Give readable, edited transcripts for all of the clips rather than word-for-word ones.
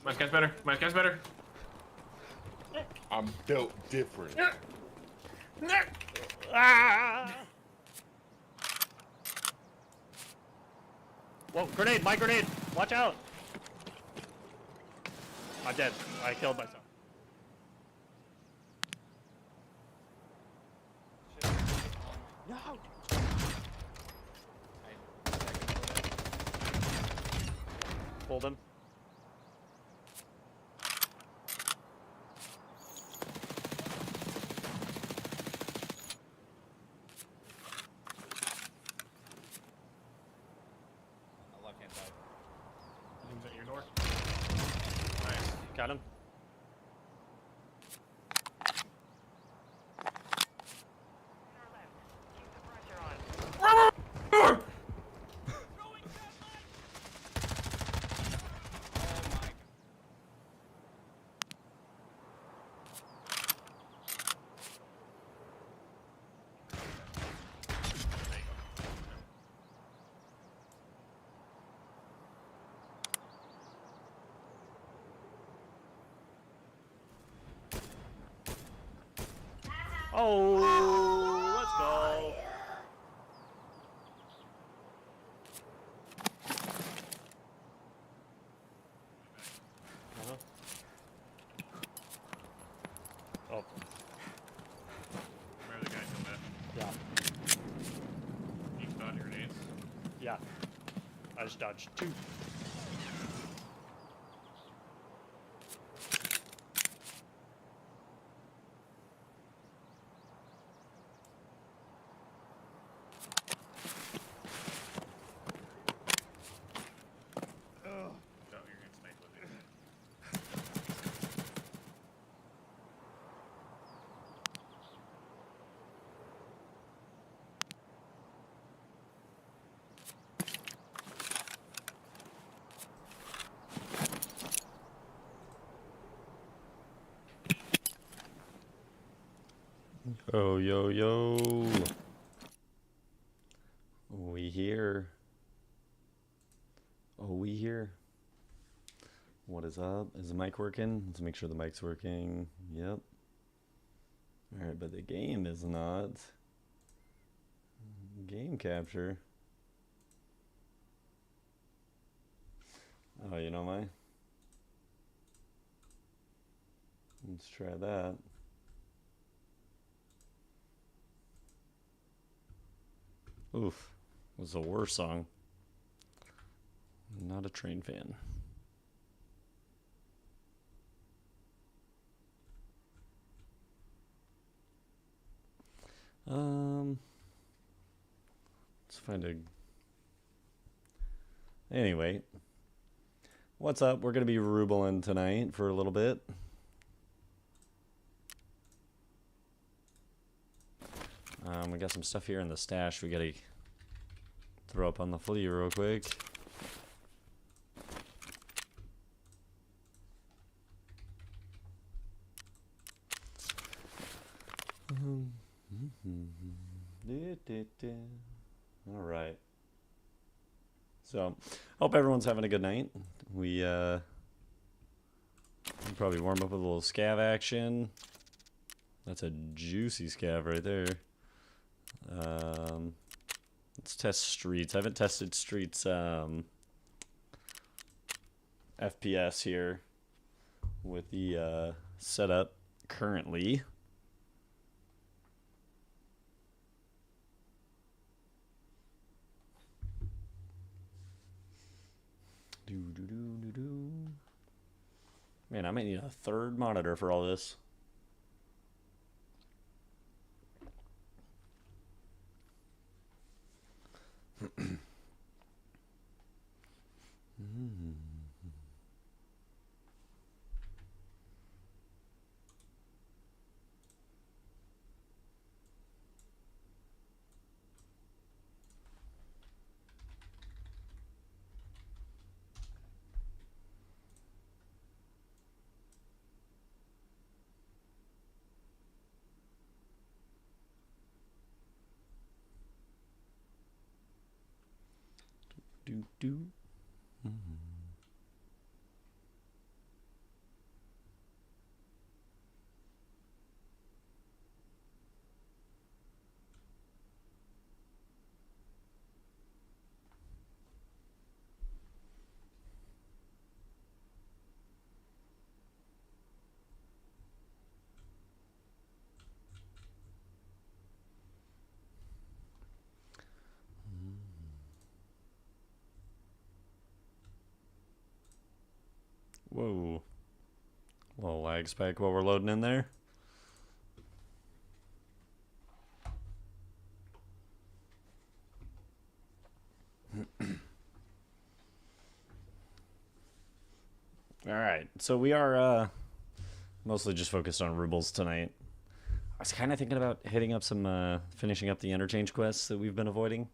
My guy's better. My guy's better. I'm built different. Ah! Whoa, grenade, my grenade! Watch out! I'm dead. I killed myself. No! Pulled him. Left-hand side. He's at your door. Nice. Got him. Oh, let's go. Oh, Where the guy killed that? yeah, He dodged your grenades. yeah. I just dodged two. Oh, you're getting sniped with it. Oh, yo, yo. We here. Oh, we here. What is up? Is the mic working? Let's make sure the mic's working. Yep. Alright, but the game is not. Game capture. Oh, you know my? Let's try that. Oof. Was a worse song. Not a train fan. Let's find a. Anyway, what's up? We're gonna be Roubling tonight for a little bit. We got some stuff here in the stash we gotta throw up on the flea real quick. All right. So, hope everyone's having a good night. We we'll probably warm up with a little scav action. That's a juicy scav right there. Let's test streets. I haven't tested streets FPS here with the setup currently. Man, I might need a third monitor for all this. Do. Whoa. Little lag spike while we're loading in there. All right, so we are mostly just focused on rubles tonight. I was kind of thinking about hitting up some, finishing up the interchange quests that we've been avoiding.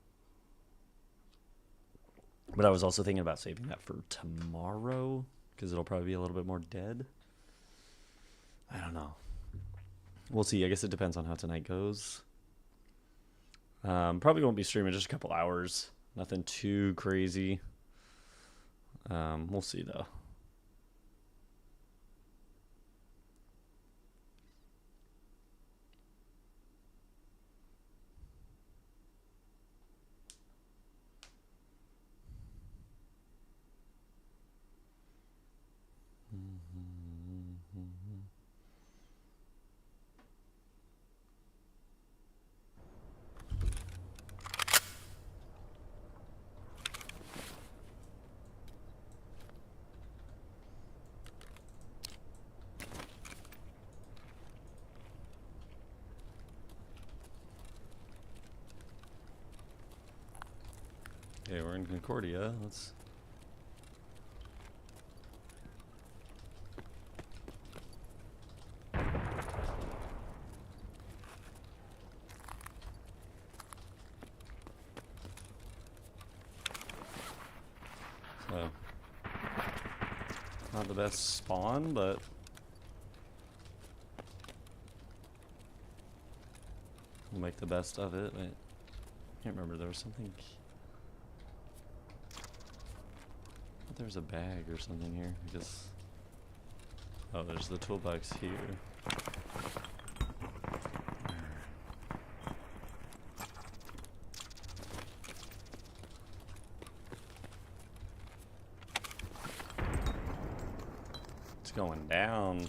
But I was also thinking about saving that for tomorrow, because it'll probably be a little bit more dead. I don't know. We'll see. I guess it depends on how tonight goes. Probably won't be streaming just a couple hours. Nothing too crazy. We'll see, though. Okay, we're in Concordia. Let's... So, not the best spawn, but we'll make the best of it. I can't remember. There was something. There's a bag or something here. I guess. Oh, there's the toolbox here. It's going down.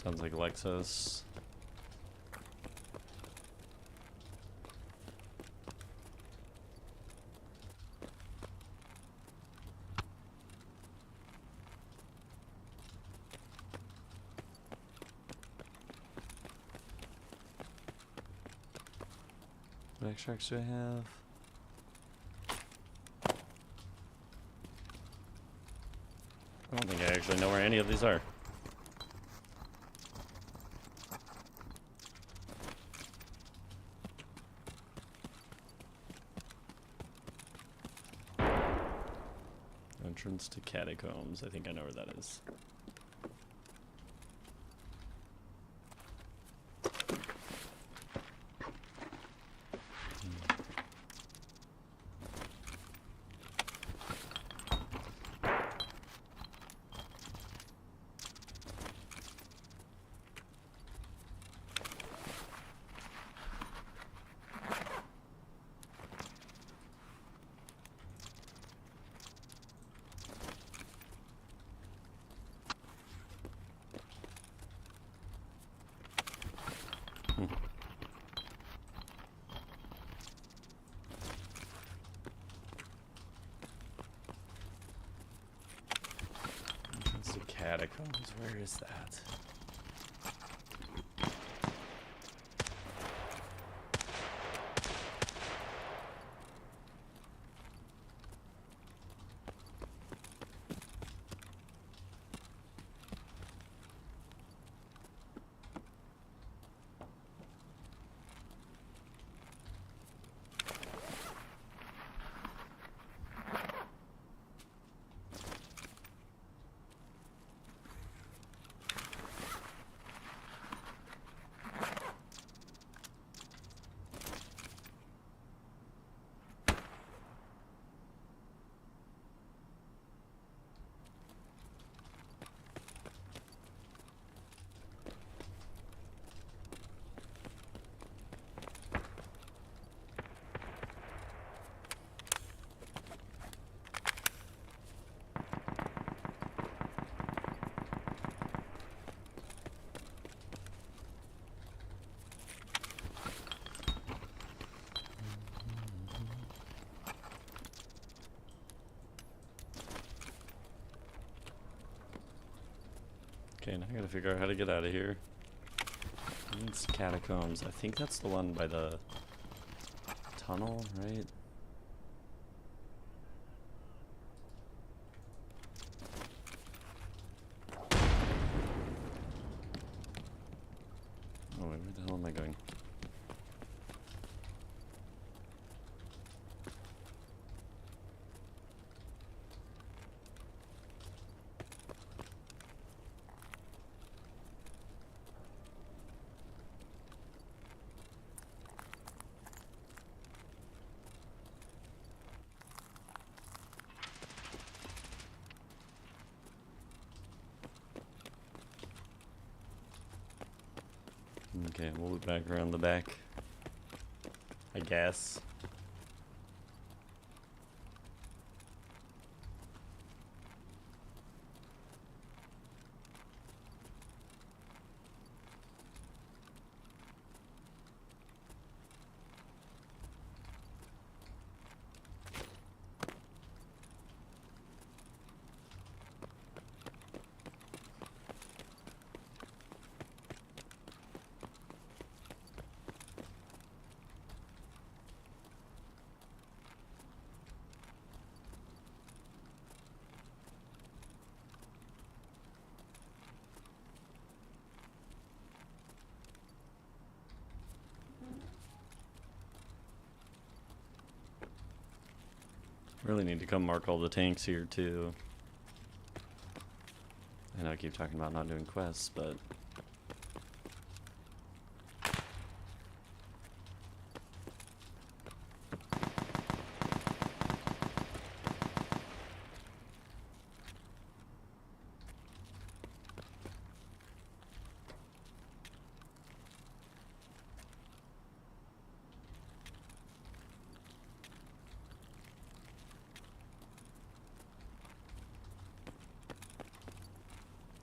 Sounds like Lexus. What extracts do I have? I don't think I actually know where any of these are. Entrance to catacombs. I think I know where that is. Entrance to catacombs. Where is that? Okay, now I gotta figure out how to get out of here. It's catacombs. I think that's the one by the tunnel, right? Oh wait, where the hell am I going? Okay, we'll loop back around the back, I guess. Really need to come mark all the tanks here too. I know I keep talking about not doing quests, but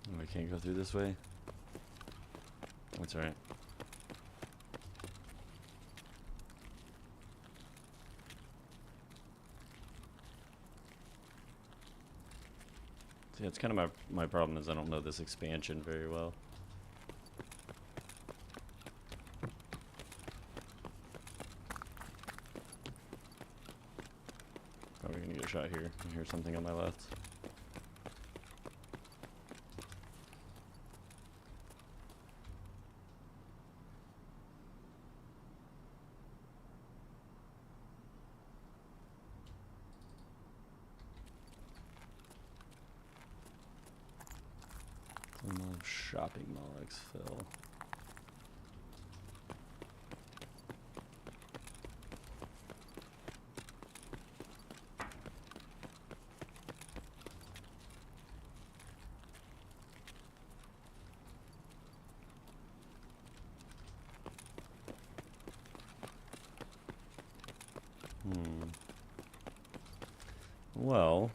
oh, I can't go through this way. That's alright. See, that's kind of my problem is I don't know this expansion very well. Probably gonna get a shot here. I hear something on my left. Shopping mall exfil. Well,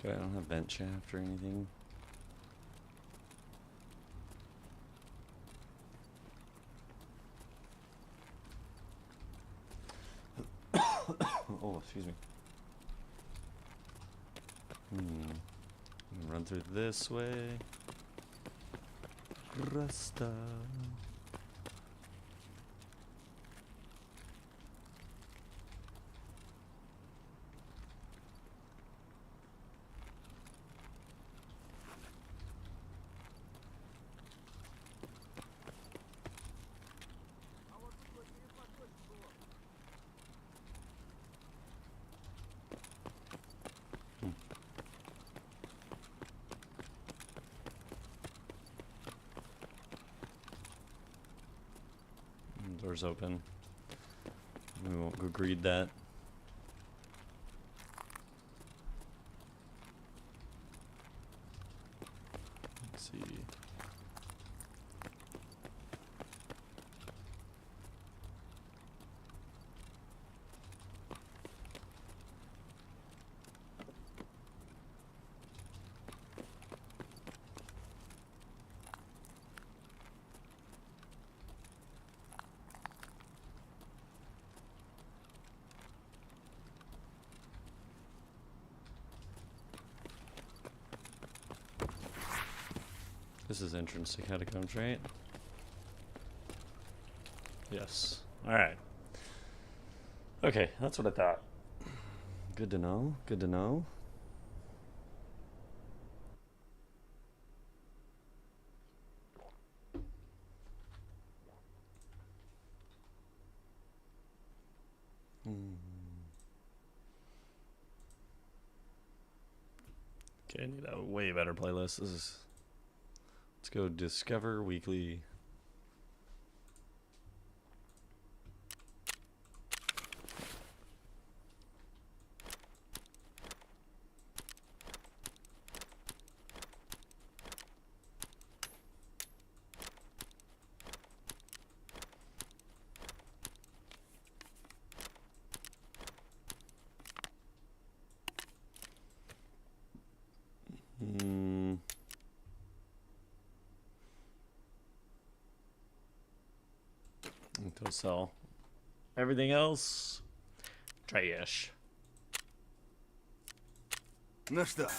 okay, I don't have vent shaft or anything. Oh, excuse me. Run through this way. Rasta. Door's open. We won't go greed that. Let's see. This is entrance to catacombs, right? Yes. Alright. Okay, that's what I thought. Good to know. Good to know. Okay, I need a way better playlist. This is. Let's go Discover Weekly. Until sell. Everything else, trash. Ну что,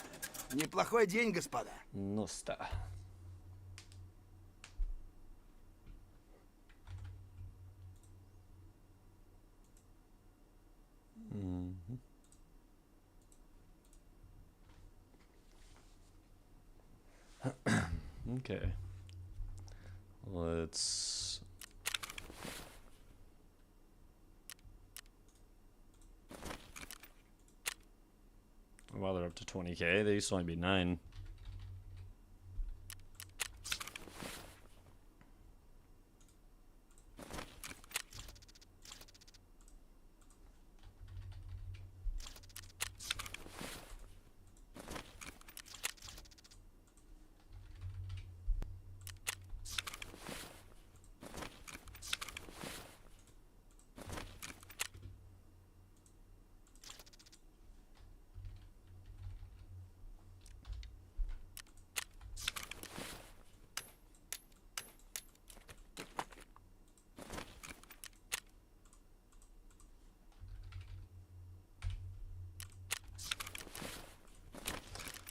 неплохой день, господа. No sta. Okay. Let's. Well, they're up to 20k. They used to only be 9.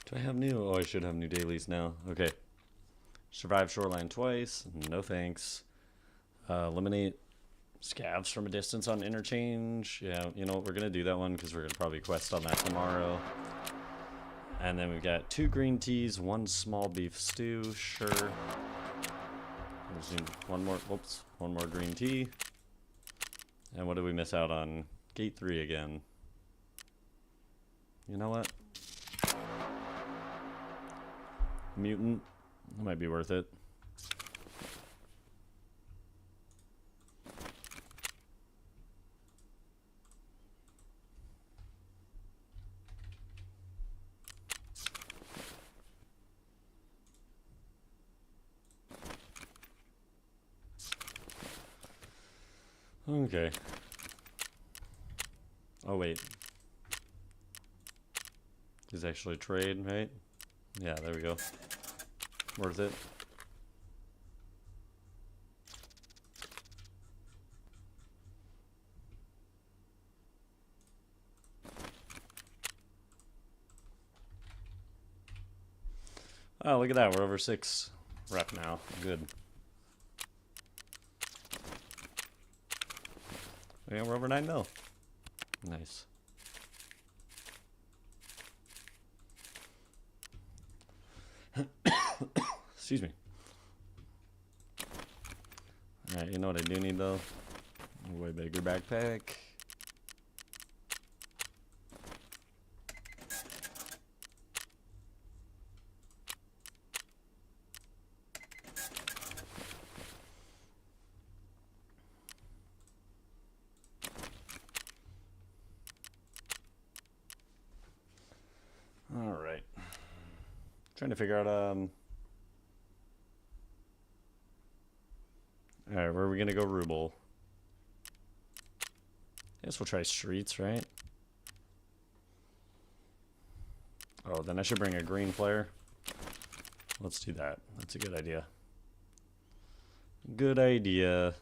Do I have new? Oh, I should have new dailies now. Okay. Survive shoreline twice. No thanks. Eliminate scavs from a distance on interchange. Yeah, you know what? We're going to do that one because we're going to probably quest on that tomorrow. And then we've got 2 green teas, 1 small beef stew. Sure. One more green tea. And what did we miss out on? Gate 3 again. You know what? Mutant. That might be worth it. Okay. Oh, wait. Is actually trade, right? Yeah, there we go. Worth it. Oh, look at that. We're over 6 rep now. Good. Yeah, we're over 9 mil. Nice. Excuse me. Alright, you know what I do need though? A way bigger backpack. Alright. Trying to figure out Alright, where are we gonna go, Rouble? I guess we'll try streets, right? Oh, then I should bring a green flare. Let's do that. That's a good idea. Good idea.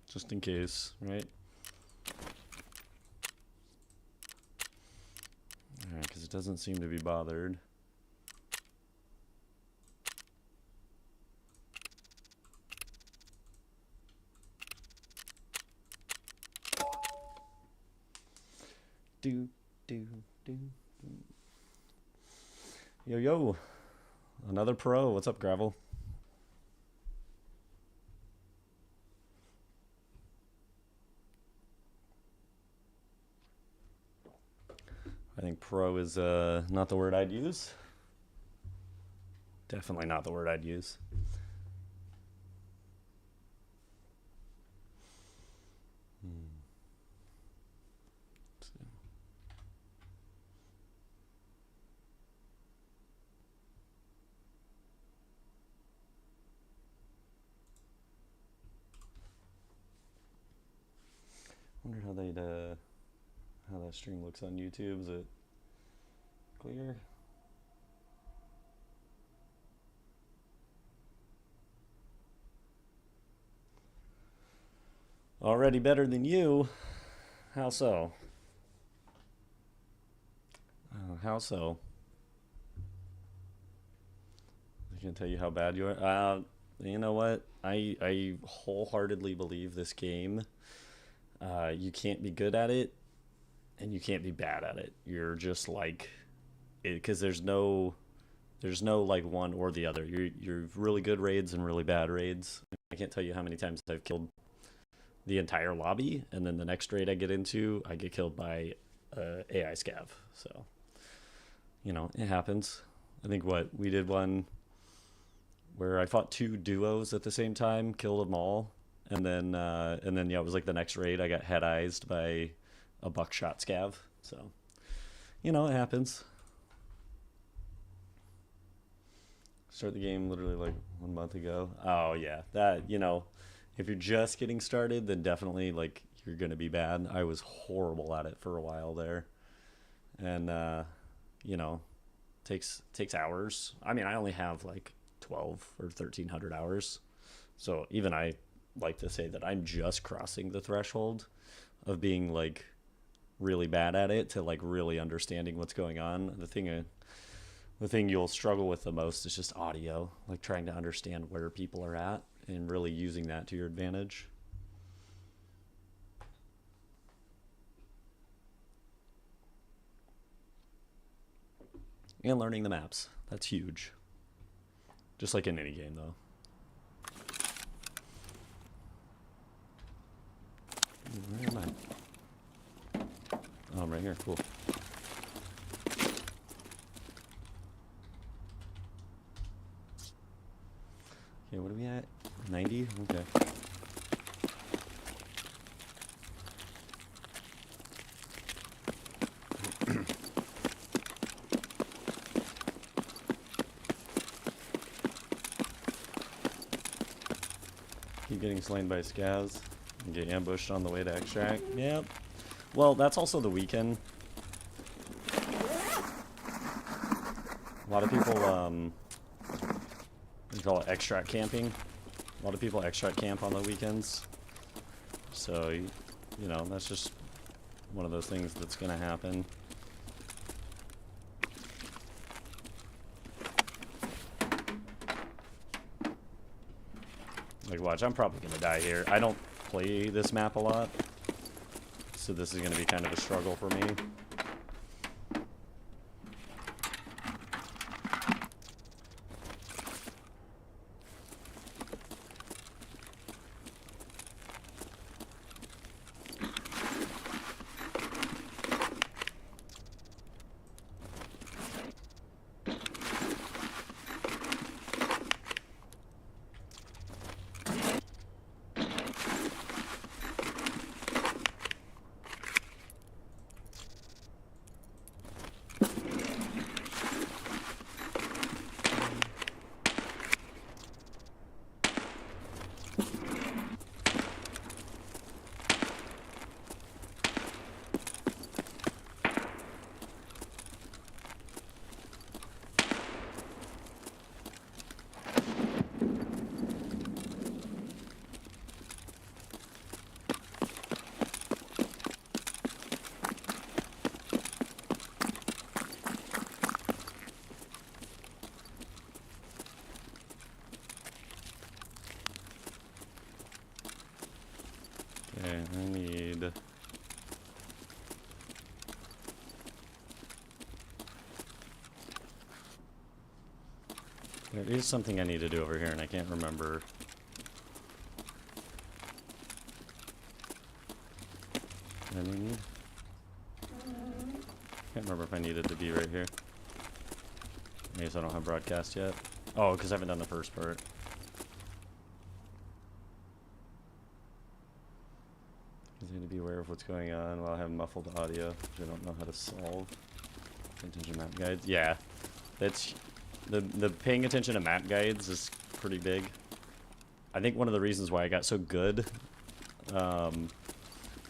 Just in case, right? Alright, because It doesn't seem to be bothered. Do, do, do, do. Yo, yo. Another pro. What's up, Gravel? I think pro is not the word I'd use. Definitely not the word I'd use. Let's see. Wonder how they'd how that stream looks on YouTube. Is it clear? Already better than you. How so? How so? I can tell you how bad you are. You know what? I wholeheartedly believe this game. You can't be good at it, and you can't be bad at it. You're just like, because there's no like one or the other. You're really good raids and really bad raids. I can't tell you how many times I've killed the entire lobby, and then the next raid I get into, I get killed by AI scav. So, you know, it happens. I think we did one where I fought 2 duos at the same time, killed them all, and then yeah, it was like the next raid I got head-eyed by a buckshot scav. So, you know, it happens. Start the game literally like 1 month ago. Oh yeah, that, you know, if you're just getting started, then definitely like you're gonna be bad. I was horrible at it for a while there, and you know, takes hours. I mean, I only have like 12 or 1300 hours, so even I like to say that I'm just crossing the threshold of being like really bad at it to like really understanding what's going on. The thing you'll struggle with the most is just audio, like trying to understand where people are at and really using that to your advantage. And learning the maps. That's huge. Just like in any game, though. Where am I? Oh, I'm right here. Cool. Okay, what are we at? 90? Okay. Keep getting slain by scavs and get ambushed on the way to extract. Yep. Well, that's also the weekend. A lot of people, we call it extract camping. A lot of people extract camp on the weekends. So, you know, that's just one of those things that's going to happen. Like, watch, I'm probably going to die here. I don't play this map a lot, so this is going to be kind of a struggle for me. There is something I need to do over here, and I can't remember. What do I need? Can't remember if I needed to be right here. I guess I don't have broadcast yet. Oh, because I haven't done the first part. I need to be aware of what's going on while I have muffled audio, which I don't know how to solve. Pay attention to map guides. Yeah, that's the paying attention to map guides is pretty big. I think one of the reasons why I got so good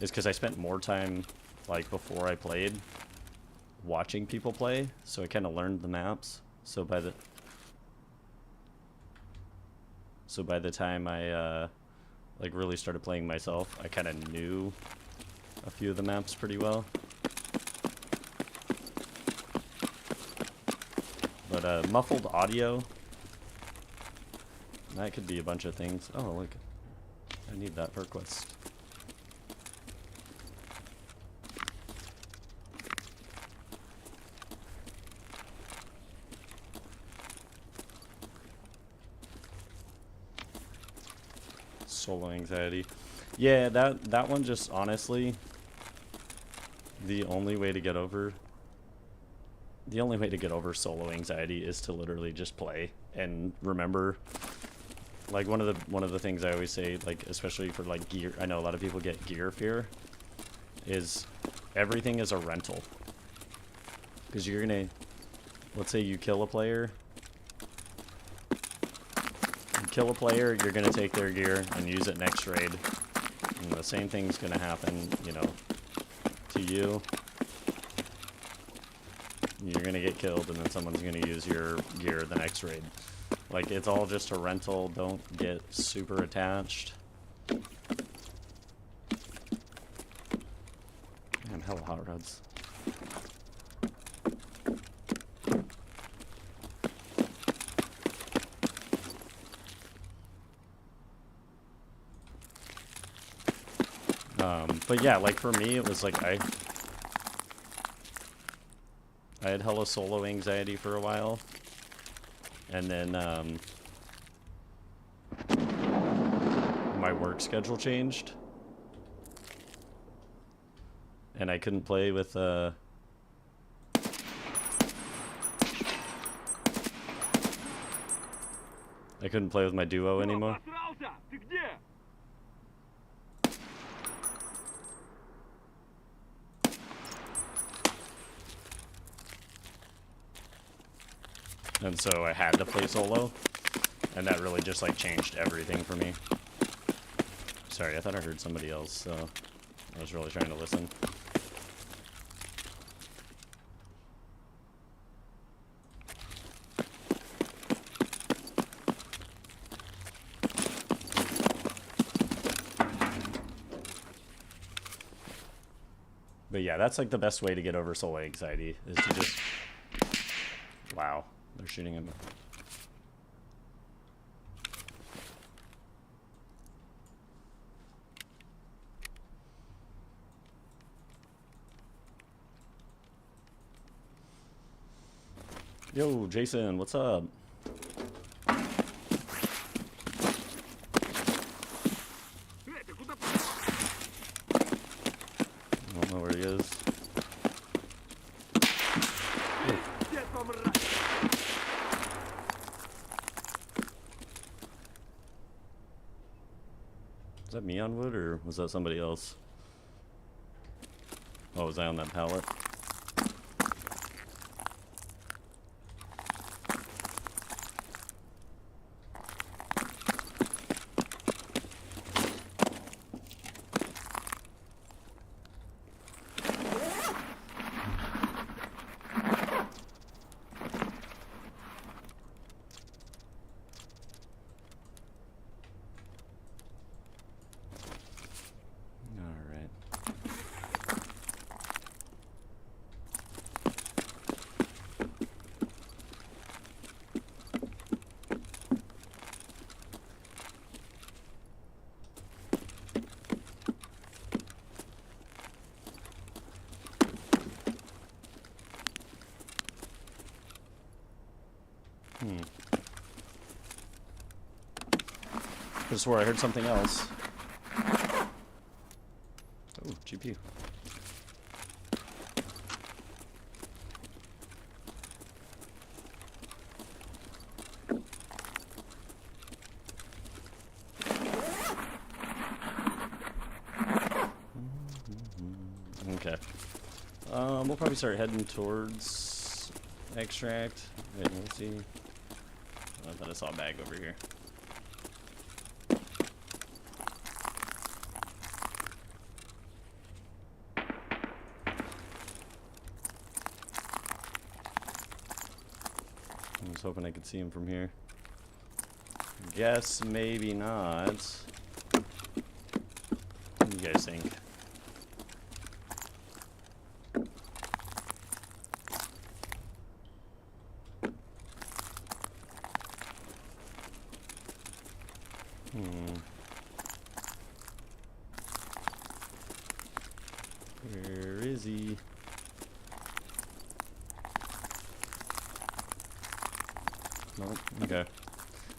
is because I spent more time, like, before I played watching people play, so I kind of learned the maps. So by the time I like really started playing myself, I kind of knew a few of the maps pretty well. But muffled audio, that could be a bunch of things. Oh, look, I need that for quest. Solo anxiety. Yeah, that one just honestly, the only way to get over solo anxiety is to literally just play and remember. Like one of the things I always say, like especially for like gear, I know a lot of people get gear fear, is everything is a rental. Because you're gonna, let's say you kill a player. Kill a player, you're gonna take their gear and use it next raid, and the same thing's gonna happen, you know, to you. You're gonna get killed, and then someone's gonna use your gear the next raid. Like, it's all just a rental. Don't get super attached. Man, hella hot rods. But yeah, like for me, it was like I had hella solo anxiety for a while, and then my work schedule changed, and I couldn't play with I couldn't play with my duo anymore. And so I had to play solo, and that really just like changed everything for me. Sorry, I thought I heard somebody else, so I was really trying to listen. But yeah, that's like the best way to get over solo anxiety, is to just... Wow, they're shooting him. Yo, Jason, what's up? I don't know where he is. Is that me on wood, or was that somebody else? Oh, was I on that pallet? I swore I heard something else. Oh, GPU. Okay. We'll probably start heading towards extract. Wait, let's see. I thought I saw a bag over here. I was hoping I could see him from here. Guess maybe not. What do you guys think? Where is he? Nope. Okay.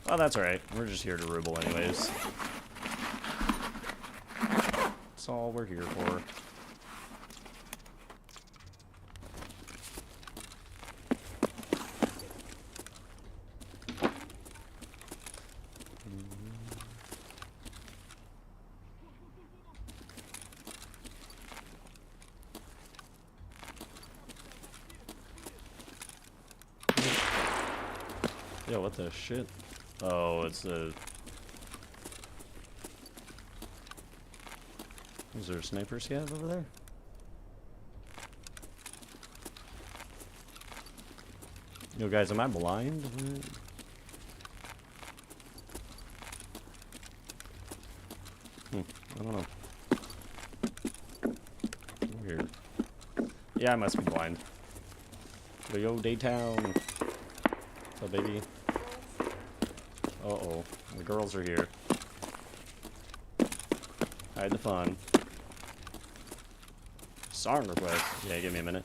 Well, that's alright. We're just here to Rouble anyways. That's all we're here for. Yo, what the shit? Oh, it's a... Is there a sniper scav over there? Yo, guys, am I blind? I don't know. Weird. Yeah, I must be blind. Yo, Daytown. What's up, baby? Uh-oh. The girls are here. Hide the fun. Song request. Yeah, give me a minute.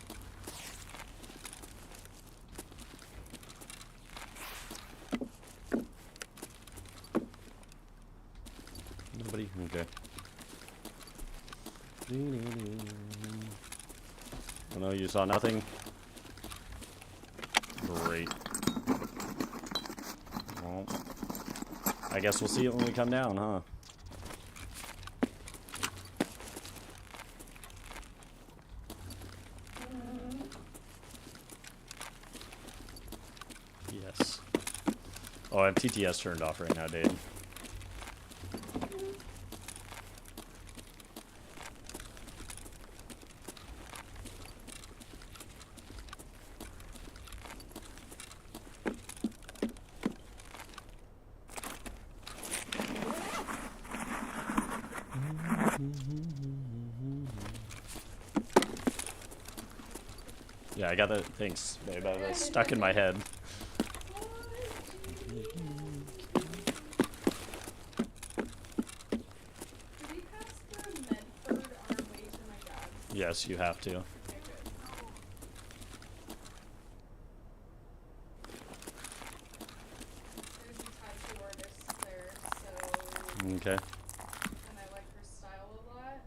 Nobody? Okay. Oh no, you saw nothing? Great. Well, I guess we'll see it when we come down, huh? Yes. Oh, I have TTS turned off right now, Dave. Yeah, I got the thanks, babe. I was stuck in my head. Do we pass the Medford on our way to my dad's? Yes, you have to. Okay, good. There's a tattoo artist there, so... Okay. And I like her style a lot.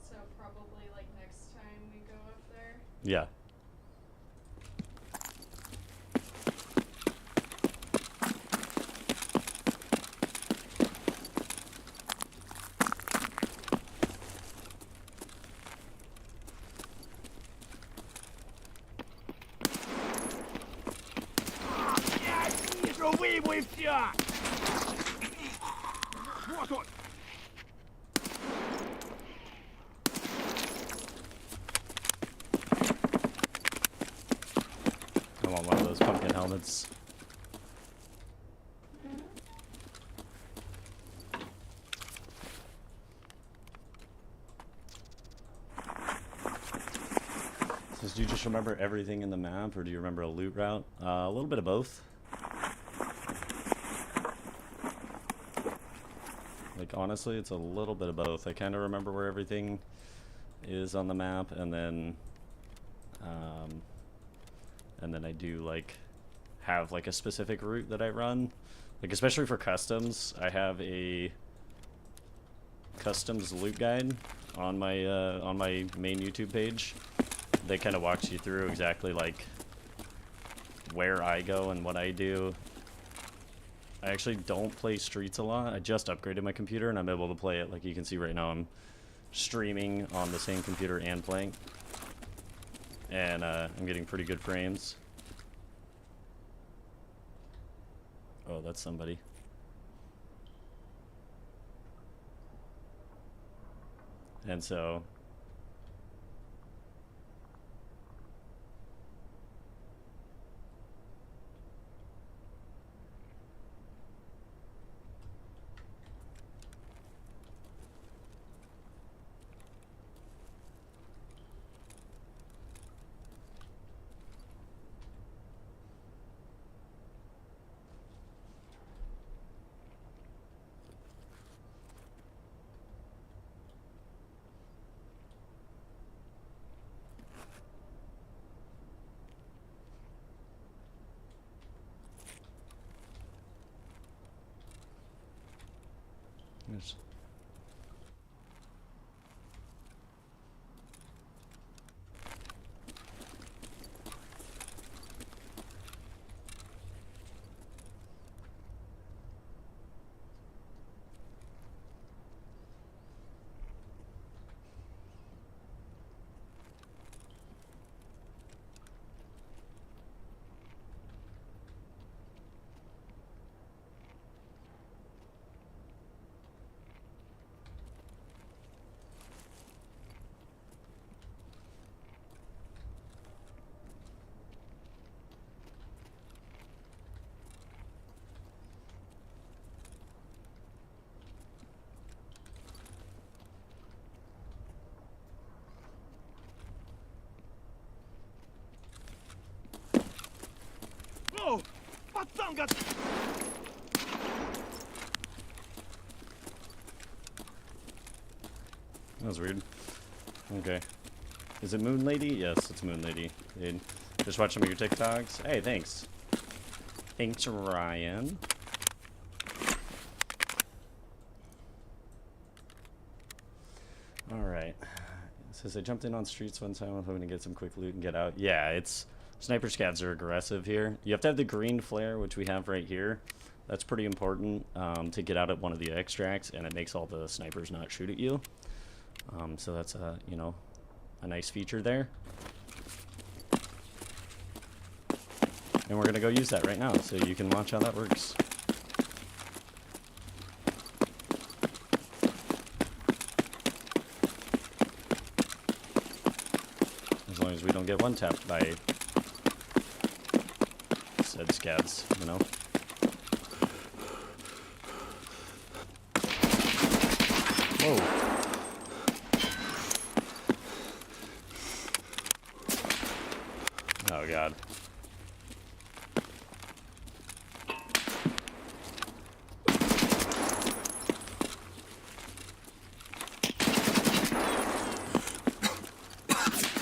So probably, like, next time we go up there. Yeah. Вывой все! Вот он! I want one of those pumpkin helmets. Says, do you just remember everything in the map, or do you remember a loot route? A little bit of both. Like, honestly, it's a little bit of both. I kind of remember where everything is on the map, and then I do, like, have, like, a specific route that I run. Like, especially for customs, I have a customs loot guide on my main YouTube page. That kind of walks you through exactly like where I go and what I do. I actually don't play Streets a lot. I just upgraded my computer and I'm able to play it. Like you can see right now, I'm streaming on the same computer and playing. And I'm getting pretty good frames. Oh, that's somebody. And so... There's... О, пацан, That was weird. Okay. Is it Moon Lady? Yes, it's Moon Lady. Dude, just watch some of your TikToks. Hey, thanks. Thanks, Ryan. Alright. It says I jumped in on streets one time. I'm hoping to get some quick loot and get out. Yeah, it's... Sniper scavs are aggressive here. You have to have the green flare, which we have right here. That's pretty important to get out at one of the extracts, and it makes all the snipers not shoot at you. So that's a, you know, a nice feature there. And we're gonna go use that right now, so you can watch how that works. As long as we don't get one-tapped by said scavs, you know? Whoa. Oh god.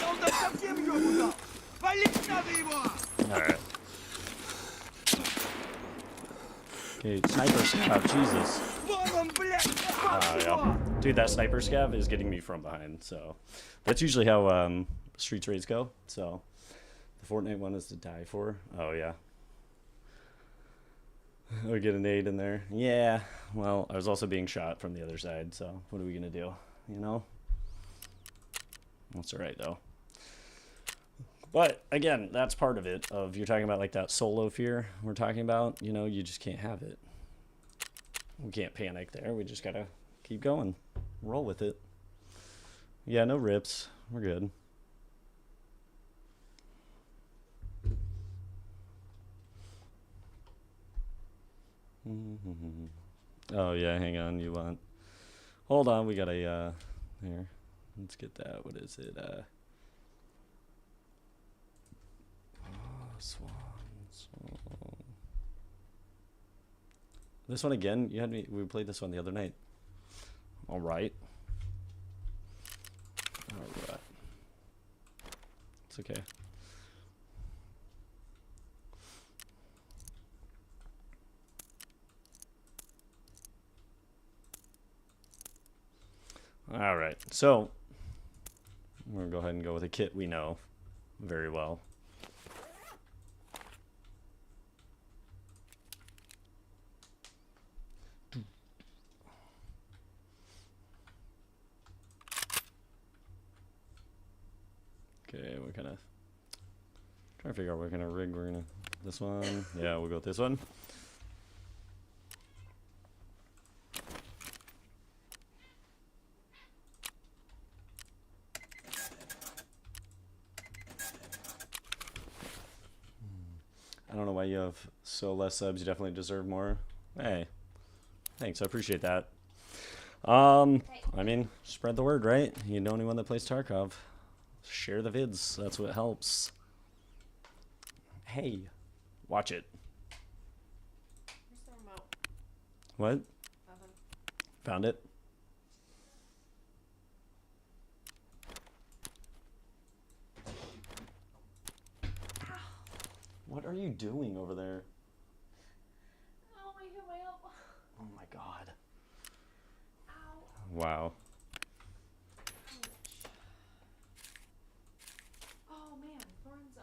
Он там совсем ёбу дал! Валить надо его! Alright. Okay, sniper scav, Jesus. Вон он, блядь! Oh, yeah. Dude, that sniper scav is getting me from behind, so... That's usually how, Streets raids go, so... The Fortnite one is to die for. Oh, yeah. We get a nade in there. Yeah, well, I was also being shot from the other side, so what are we gonna do? You know? That's alright, though. But, again, that's part of it. Of you're talking about, like, that solo fear we're talking about. You know, you just can't have it. We can't panic there. We just gotta keep going. Roll with it. Yeah, no rips. We're good. Oh, yeah, hang on. You want... Hold on, we got a, here. Let's get that. What is it? Swan. This one again? You had me... We played this one the other night. Alright. Alright. It's okay. So we're gonna go ahead and go with a kit we know very well. Okay, we're gonna try to figure out what kind of rig we're gonna. This one, yeah, we'll go with this one. I don't know why you have so less subs. You definitely deserve more. Hey, thanks. I appreciate that. I mean, spread the word, right? You know anyone that plays Tarkov, share the vids. That's what helps. Hey, watch it. Where's the remote? What? Nothing. Found it? What are you doing over there? Oh, I hit my elbow. Oh my god. Ow. Wow. Ouch. Oh man, Lorenzo.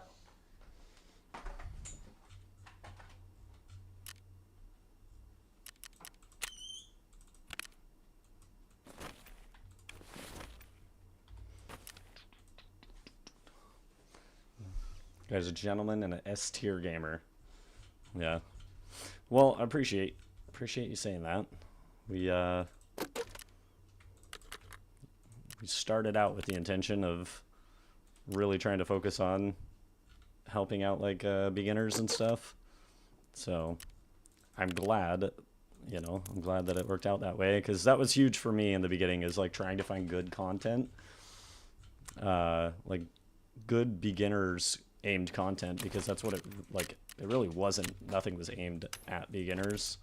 Guy's a gentleman and an S tier gamer. Yeah. Well, I appreciate you saying that. We started out with the intention of really trying to focus on helping out like beginners and stuff. So I'm glad, you know, I'm glad that it worked out that way, because that was huge for me in the beginning, is like trying to find good content, like good beginners aimed content, because that's what it like. It really wasn't. Nothing was aimed at beginners.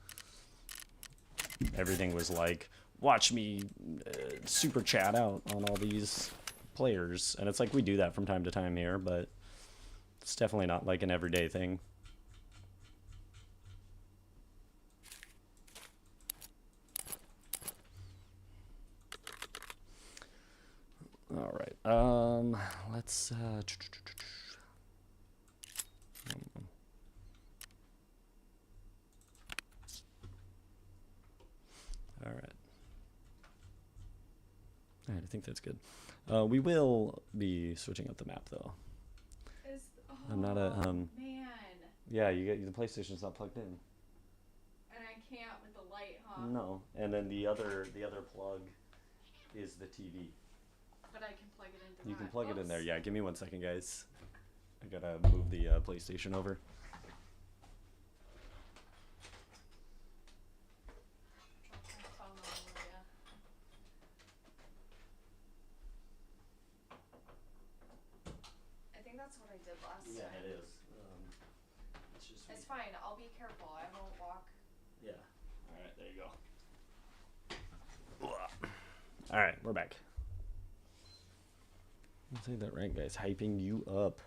Everything was like, watch me super chat out on all these players, and it's like we do that from time to time here, but it's definitely not like an everyday thing. All right. Let's all right. All right, I think that's good. We will be switching up the map though. Is I'm not a man. Yeah, you get the PlayStation's not plugged in. And I can't with the light, huh? No, and then the other plug is the TV. But I can plug it into You that. can plug it in there. Oops. Yeah, give me 1 second, guys. I gotta move the PlayStation over. Drop my phone all over ya. I think that's what I did last time. it is. It's just It's fine. I'll be careful. I won't walk. Yeah. All right, there you go. All right, we're back. I'll say that right, guys. Hyping you up.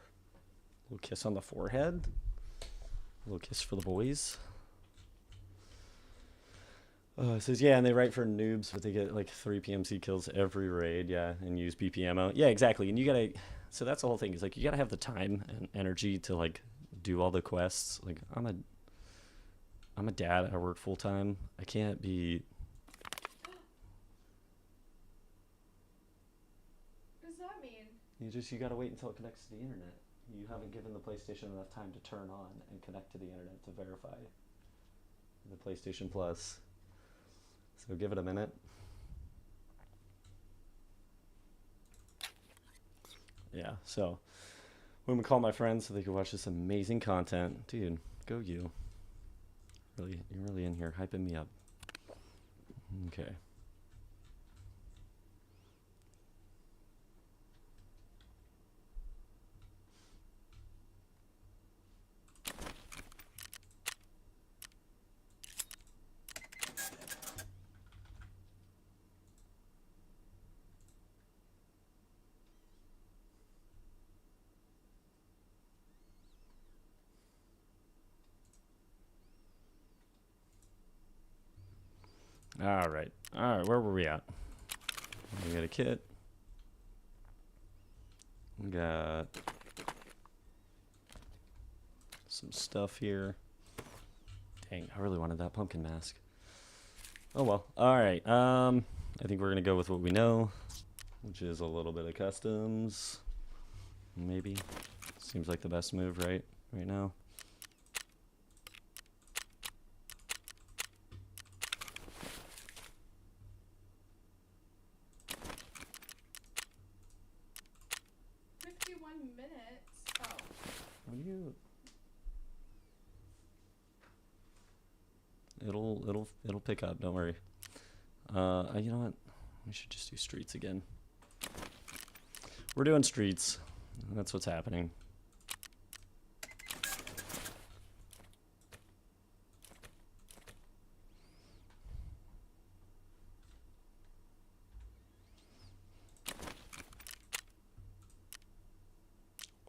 Little kiss on the forehead. Little kiss for the boys. It says, yeah, and they write for noobs, but they get like 3 PMC kills every raid, yeah, and use BP ammo. Yeah, exactly. And you gotta, so that's the whole thing. Is like you gotta have the time and energy to like do all the quests. Like I'm a dad. I work full time. I can't be. What does that mean? You gotta wait until it connects to the internet. You haven't given the PlayStation enough time to turn on and connect to the internet to verify the PlayStation Plus. So give it a minute. Yeah, so when we call my friends so they can watch this amazing content, dude, go you. You're really in here hyping me up. Okay. All right, where were we at? We got a kit. We got some stuff here. Dang, I really wanted that pumpkin mask. Oh well. Alright, I think we're gonna go with what we know, which is a little bit of customs. Maybe. Seems like the best move, right now. What do you... It'll pick up, don't worry. You know what? We should just do streets again. We're doing streets. That's what's happening.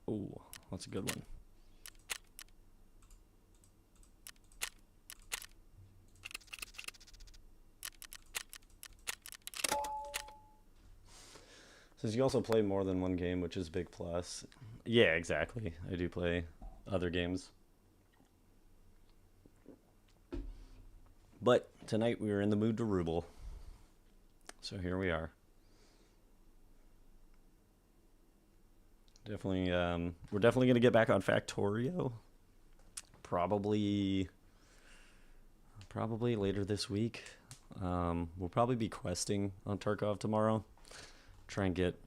Oh, that's a good one. Since you also play more than one game, which is a big plus. Yeah, exactly. I do play other games. But tonight we were in the mood to Rouble. So here we are. Definitely, we're definitely going to get back on Factorio. Probably later this week. We'll probably be questing on Tarkov tomorrow. Try and get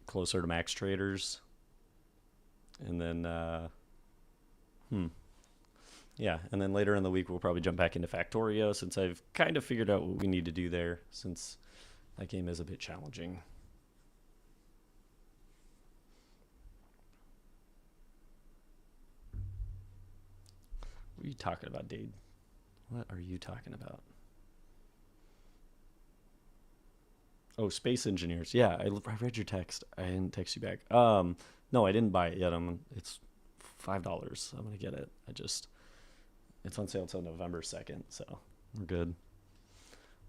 closer to max traders. And then, yeah, and then later in the week we'll probably jump back into Factorio since I've kind of figured out what we need to do there since that game is a bit challenging. What are you talking about, Dade? What are you talking about? Oh, Space Engineers. Yeah, I read your text. I didn't text you back. No, I didn't buy it yet. It's $5. I'm gonna get it. It's on sale until November 2nd, so we're good.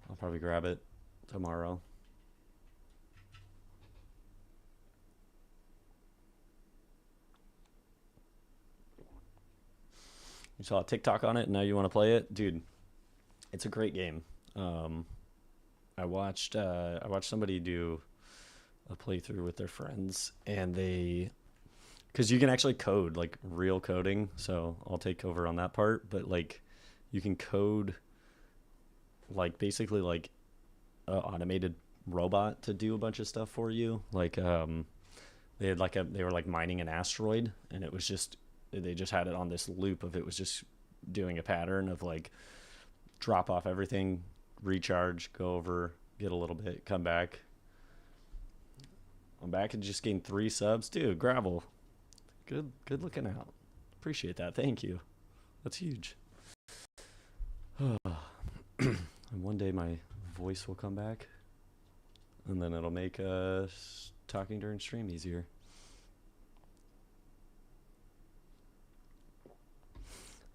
I'll probably grab it tomorrow. You saw a TikTok on it, and now you want to play it, dude. It's a great game. I watched somebody do a playthrough with their friends, and because you can actually code, like real coding, so I'll take over on that part, but like you can code like basically like an automated robot to do a bunch of stuff for you. Like they were like mining an asteroid, and they just had it on this loop of it was just doing a pattern of like drop off everything, recharge, go over, get a little bit, come back. I'm back and just gained 3 subs. Dude, Gravel. Good looking out. Appreciate that. Thank you. That's huge. And one day my voice will come back, and then it'll make talking during stream easier.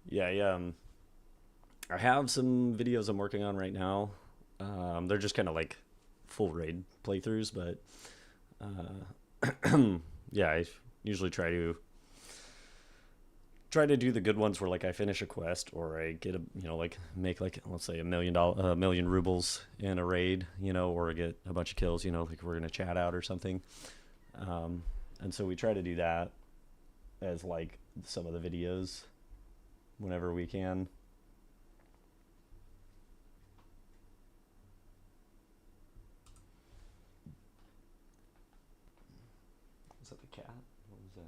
Yeah. I have some videos I'm working on right now. They're just kind of like full raid playthroughs, but yeah, I usually try to do the good ones where like I finish a quest or I get like make like let's say $1 million rubles in a raid, or I get a bunch of kills, like we're gonna chat out or something. And so we try to do that as like some of the videos whenever we can. Is that the cat? What was that?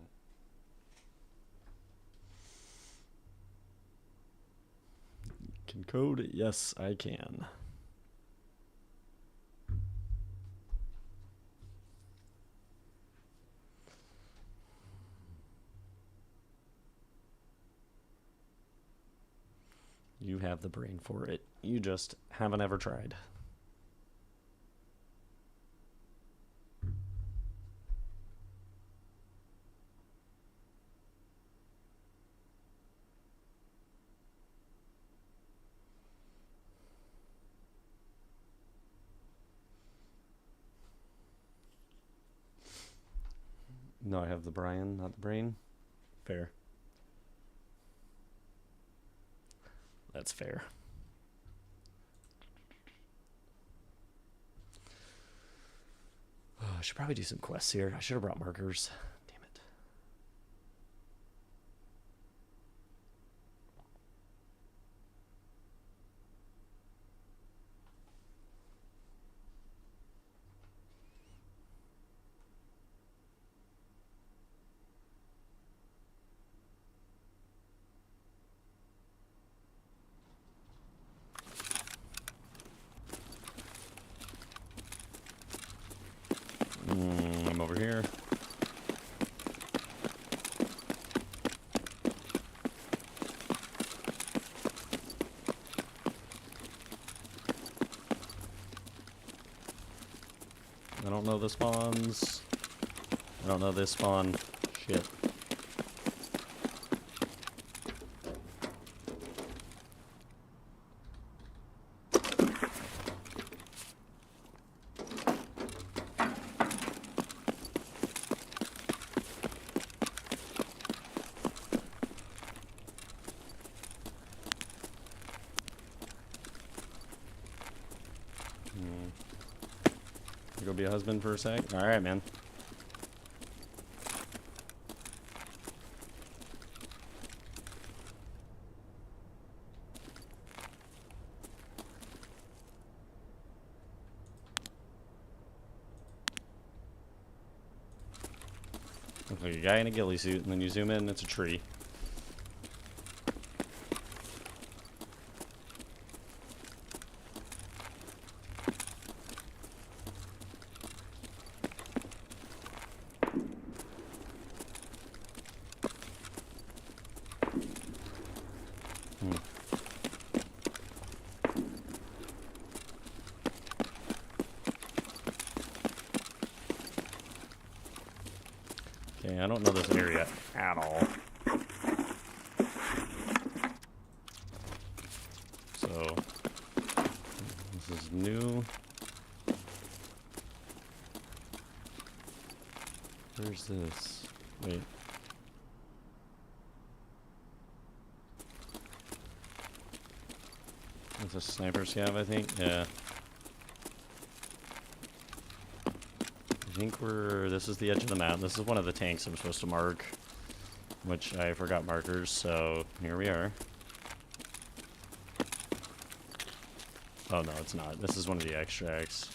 Can code? Yes, I can. You have the brain for it. You just haven't ever tried. No, I have the Brian, not the brain. Fair. That's fair. Oh, I should probably do some quests here. I should have brought markers. Damn it. I'm over here. I don't know the spawns. I don't know this spawn. Shit. Go be a husband for a sec? Alright, man. Looks like a guy in a ghillie suit, and then you zoom in, it's a tree. Okay, I don't know this area at all. So, this is new. Where's this? Wait. That's a sniper scav, I think. Yeah. I think this is the edge of the map. This is one of the tanks I'm supposed to mark, which I forgot markers, so here we are. Oh no, it's not. This is one of the extracts.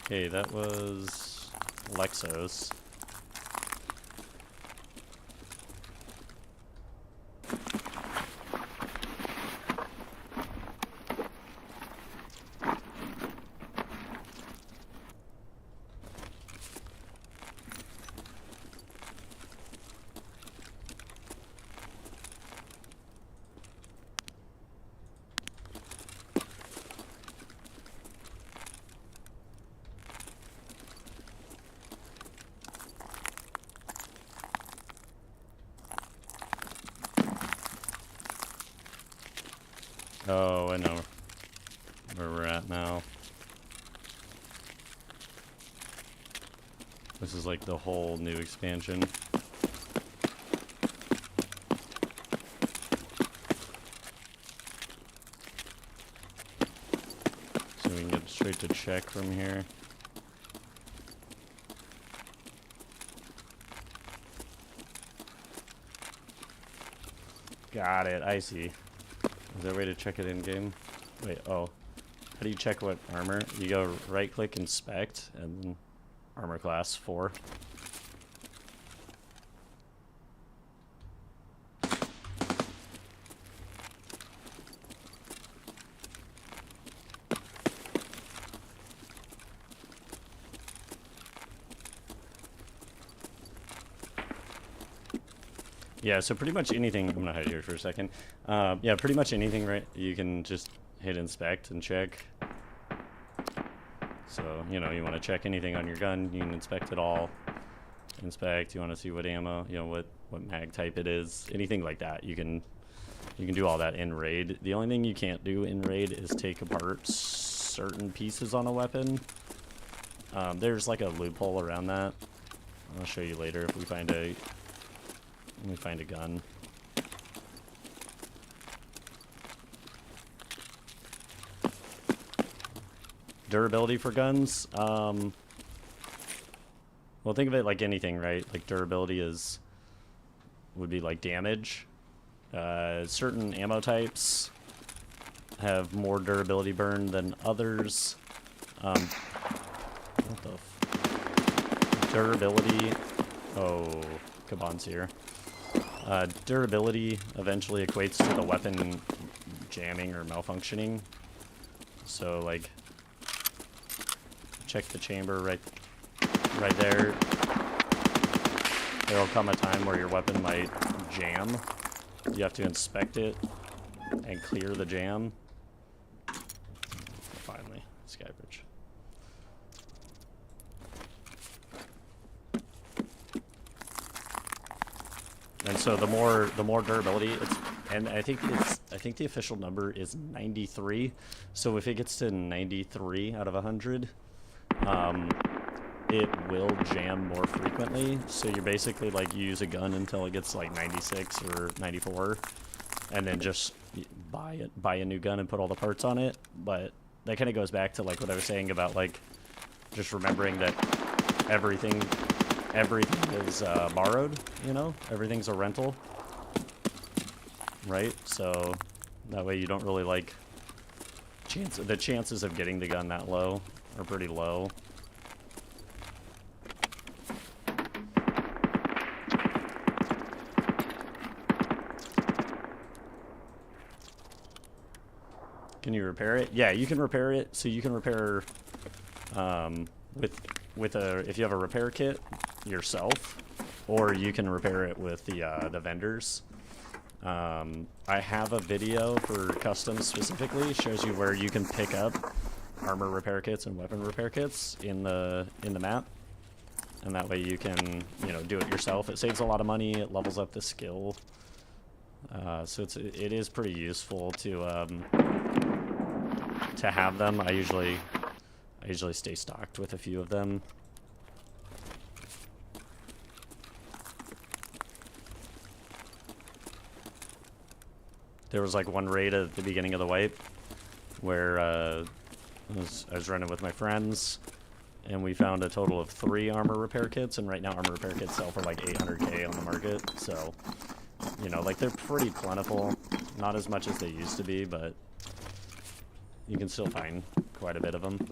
Okay, that was Lexos. Oh, I know where we're at now. This is like the whole new expansion. So we can get straight to check from here. Got it, I see. Is there a way to check it in game? Wait, oh. How do you check what armor? You go right click inspect and then armor class 4. Yeah, so pretty much anything. I'm gonna hide here for a second. Yeah, pretty much anything, right? You can just hit inspect and check. So, you know, you want to check anything on your gun, you can inspect it all. Inspect, you want to see what ammo, you know, what mag type it is, anything like that. You can do all that in raid. The only thing you can't do in raid is take apart certain pieces on a weapon. There's like a loophole around that. I'll show you later if we find a gun. Durability for guns. Well, think of it like anything, right? Like durability would be like damage. Certain ammo types have more durability burn than others. What the durability? Oh, Kaban's here. Durability eventually equates to the weapon jamming or malfunctioning. So, like, check the chamber right there. There'll come a time where your weapon might jam. You have to inspect it and clear the jam. Finally, Skybridge. And so the more durability, I think the official number is 93. So if it gets to 93 out of 100, it will jam more frequently. So you're basically like, you use a gun until it gets like 96 or 94, and then just buy a new gun and put all the parts on it. But that kind of goes back to like what I was saying about like just remembering that everything is borrowed. You know, everything's a rental, right? So that way you don't really like the chances of getting the gun that low are pretty low. Can you repair it? Yeah, you can repair it. So you can repair if you have a repair kit yourself, or you can repair it with the vendors. I have a video for custom specifically. It shows you where you can pick up armor repair kits and weapon repair kits in the map, and that way you can, you know, do it yourself. It saves a lot of money. It levels up the skill. So it is pretty useful to have them. I usually stay stocked with a few of them. There was like one raid at the beginning of the wipe where I was running with my friends, and we found a total of 3 armor repair kits, and right now armor repair kits sell for like 800k on the market. So, you know, like, they're pretty plentiful. Not as much as they used to be, but you can still find quite a bit of them.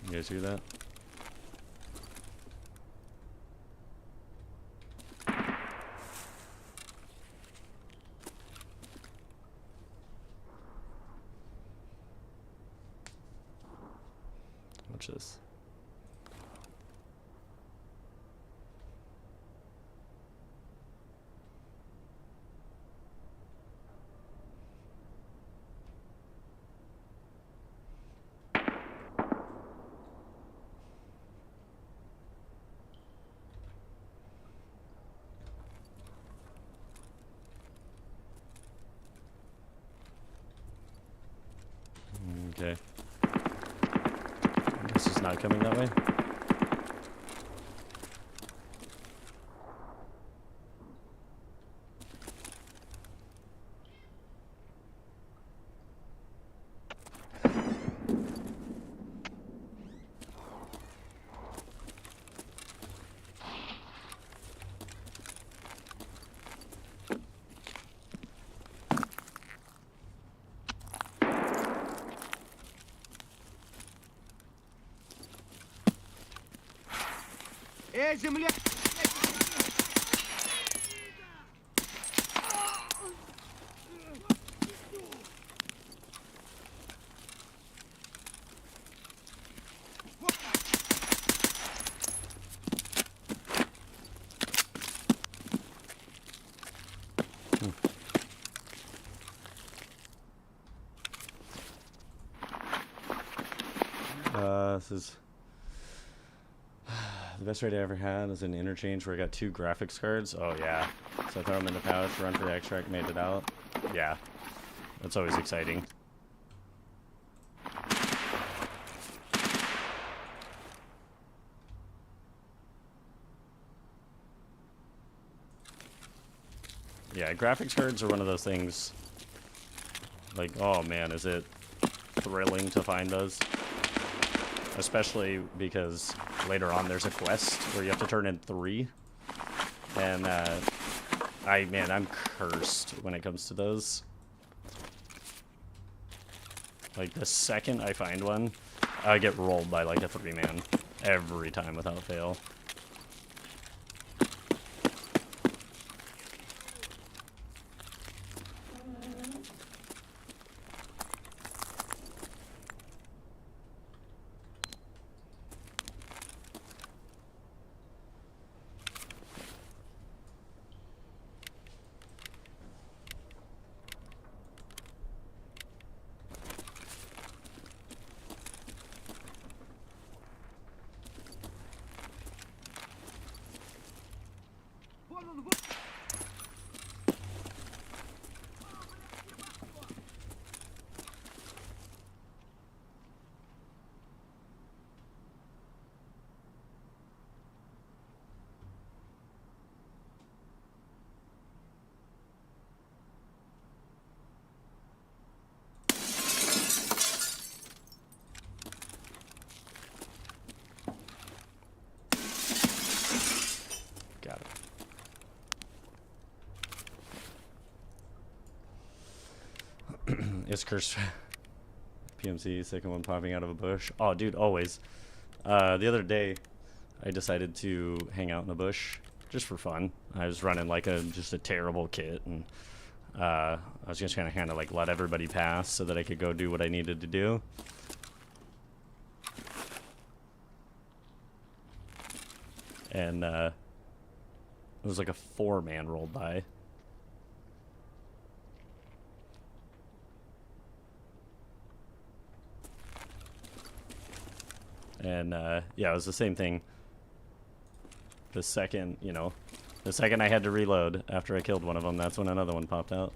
You guys hear that? Watch this. Okay. This is not coming that way. Эй, земля! This is the best raid I ever had is an interchange where I got 2 graphics cards. Oh yeah, so I throw them in the pouch, run for the extract, made it out. Yeah, that's always exciting. Yeah, graphics cards are one of those things. Like, oh man, is it thrilling to find those? Especially because later on there's a quest where you have to turn in 3. And, I'm cursed when it comes to those. Like, the second I find one, I get rolled by, like, a 3-man. Every time without fail. Got it. It's cursed. PMC, second one popping out of a bush. Oh, dude, always. The other day, I decided to hang out in a bush just for fun. I was running like just a terrible kit, and I was just gonna kind of like let everybody pass so that I could go do what I needed to do. And it was like a 4-man rolled by. And yeah, it was the same thing. The second, the second I had to reload after I killed one of them, that's when another one popped out.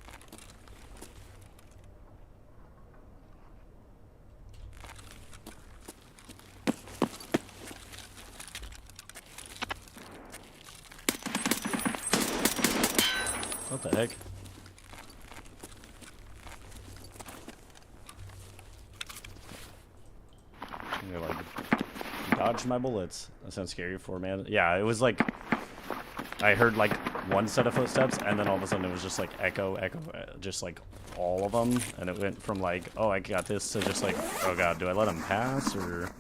What the heck? You're like, dodge my bullets. That sounds scary for a man. Yeah, it was like, I heard like one set of footsteps, and then all of a sudden it was just like echo, just like all of them. And it went from like, oh, I got this, to just like, oh god, do I let him pass, or...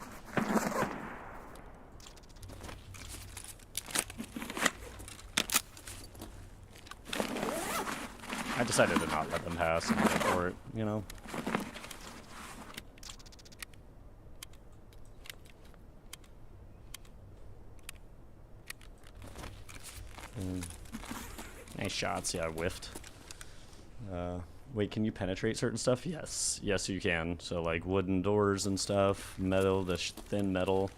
I decided to not let them pass and go for it, Nice shots. Yeah, I whiffed. Wait, can you penetrate certain stuff? Yes. Yes, you can. So, like, wooden doors and stuff. Metal, the thin metal.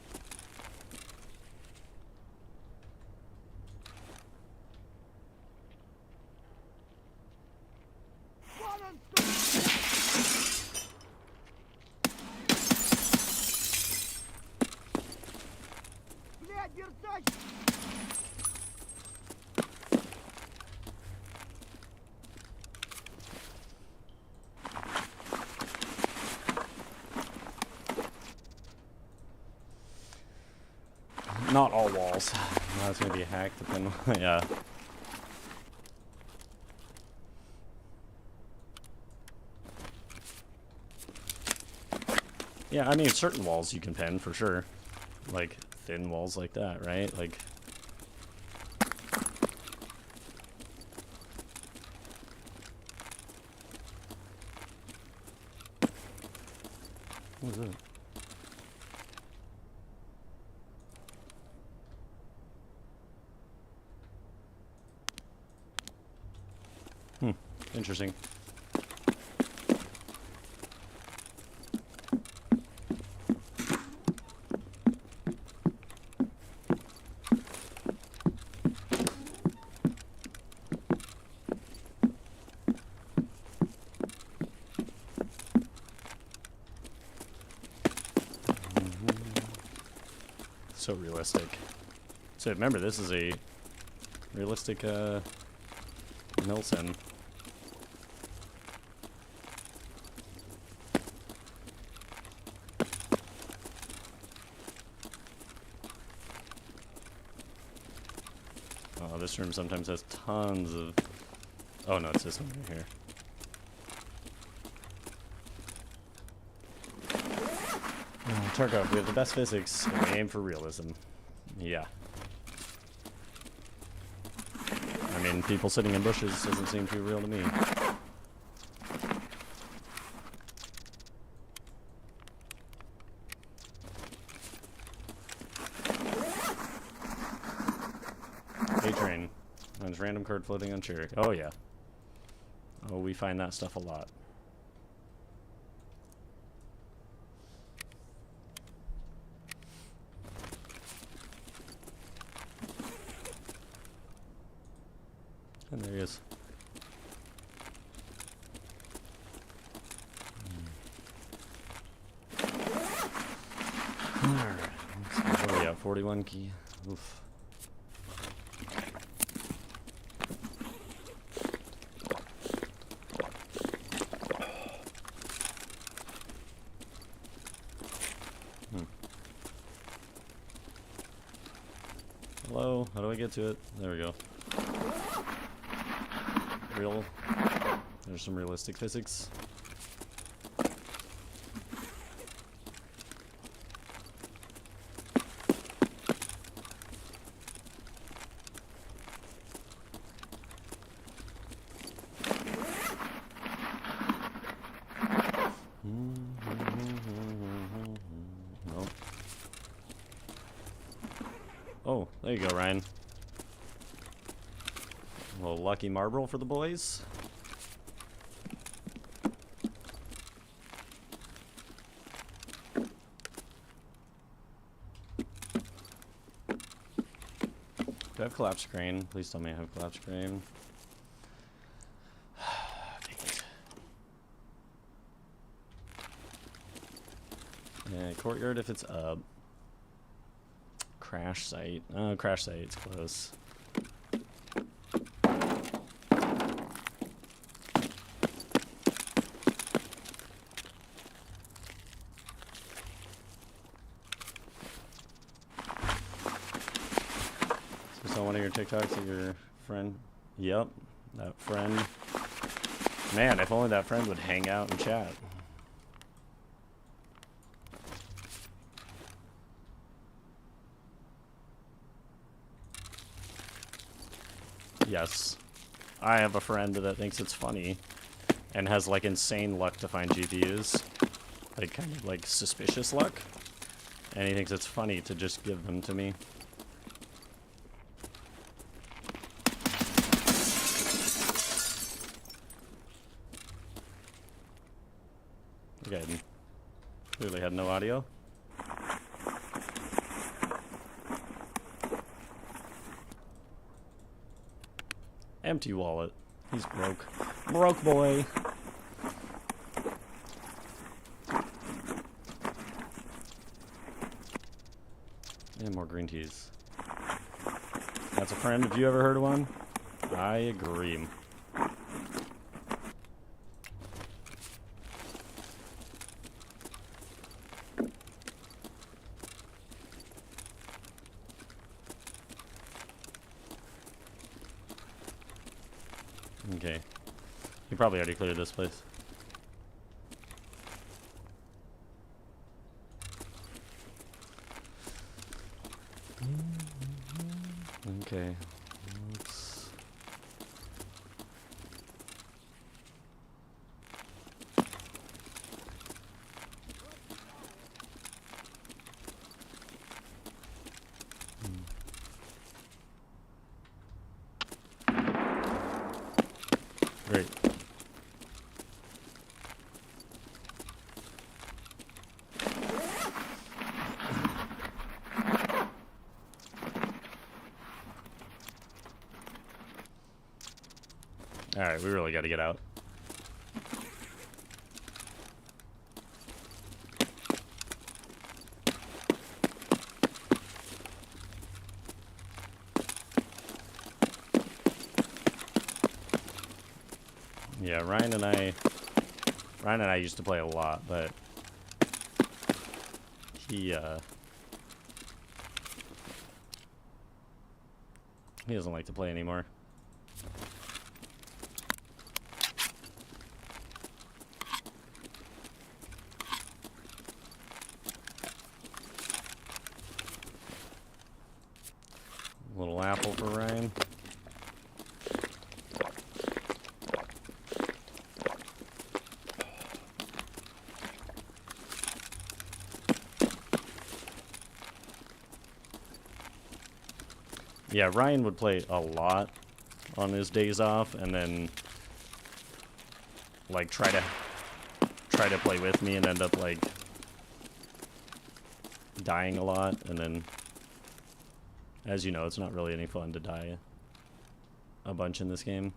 Not all walls. That's gonna be a hack, but then, yeah. Yeah, I mean, certain walls you can pin, for sure. Like, thin walls like that, right? Like, What was that? Interesting. So realistic. So remember, this is a realistic mill sim. Oh, this room sometimes has tons of... Oh no, it's this one right here. Tarkov, we have the best physics, and we aim for realism. Yeah. I mean, people sitting in bushes doesn't seem too real to me. A-train. There's random card floating on chair. Oh yeah. Oh, we find that stuff a lot. And there he is. Alright. What are we at? 41 key. Oof. Hello? How do I get to it? There we go. Real. There's some realistic physics. Nope. Oh, there you go, Ryan. A little lucky marble for the boys. Do I have collapse crane? Please tell me I have collapse crane. Dang it. Yeah, courtyard if it's up. Crash site. Oh, crash site's close. So one of your TikToks of your friend? Yep, that friend. Man, if only that friend would hang out and chat. Yes. I have a friend that thinks it's funny and has like insane luck to find GPUs. Like kind of like suspicious luck. And he thinks it's funny to just give them to me. Okay. Clearly had no audio. Empty wallet. He's broke. Broke boy. And more green teas. That's a friend. Have you ever heard of one? I agree. Okay. You probably already cleared this place. Okay. Let's... Great. Alright, we really gotta get out. Yeah, Ryan and I used to play a lot, but he doesn't like to play anymore. Little apple for Ryan. Yeah, Ryan would play a lot on his days off, and then like try to play with me, and end up like dying a lot. And then, as you know, it's not really any fun to die a bunch in this game.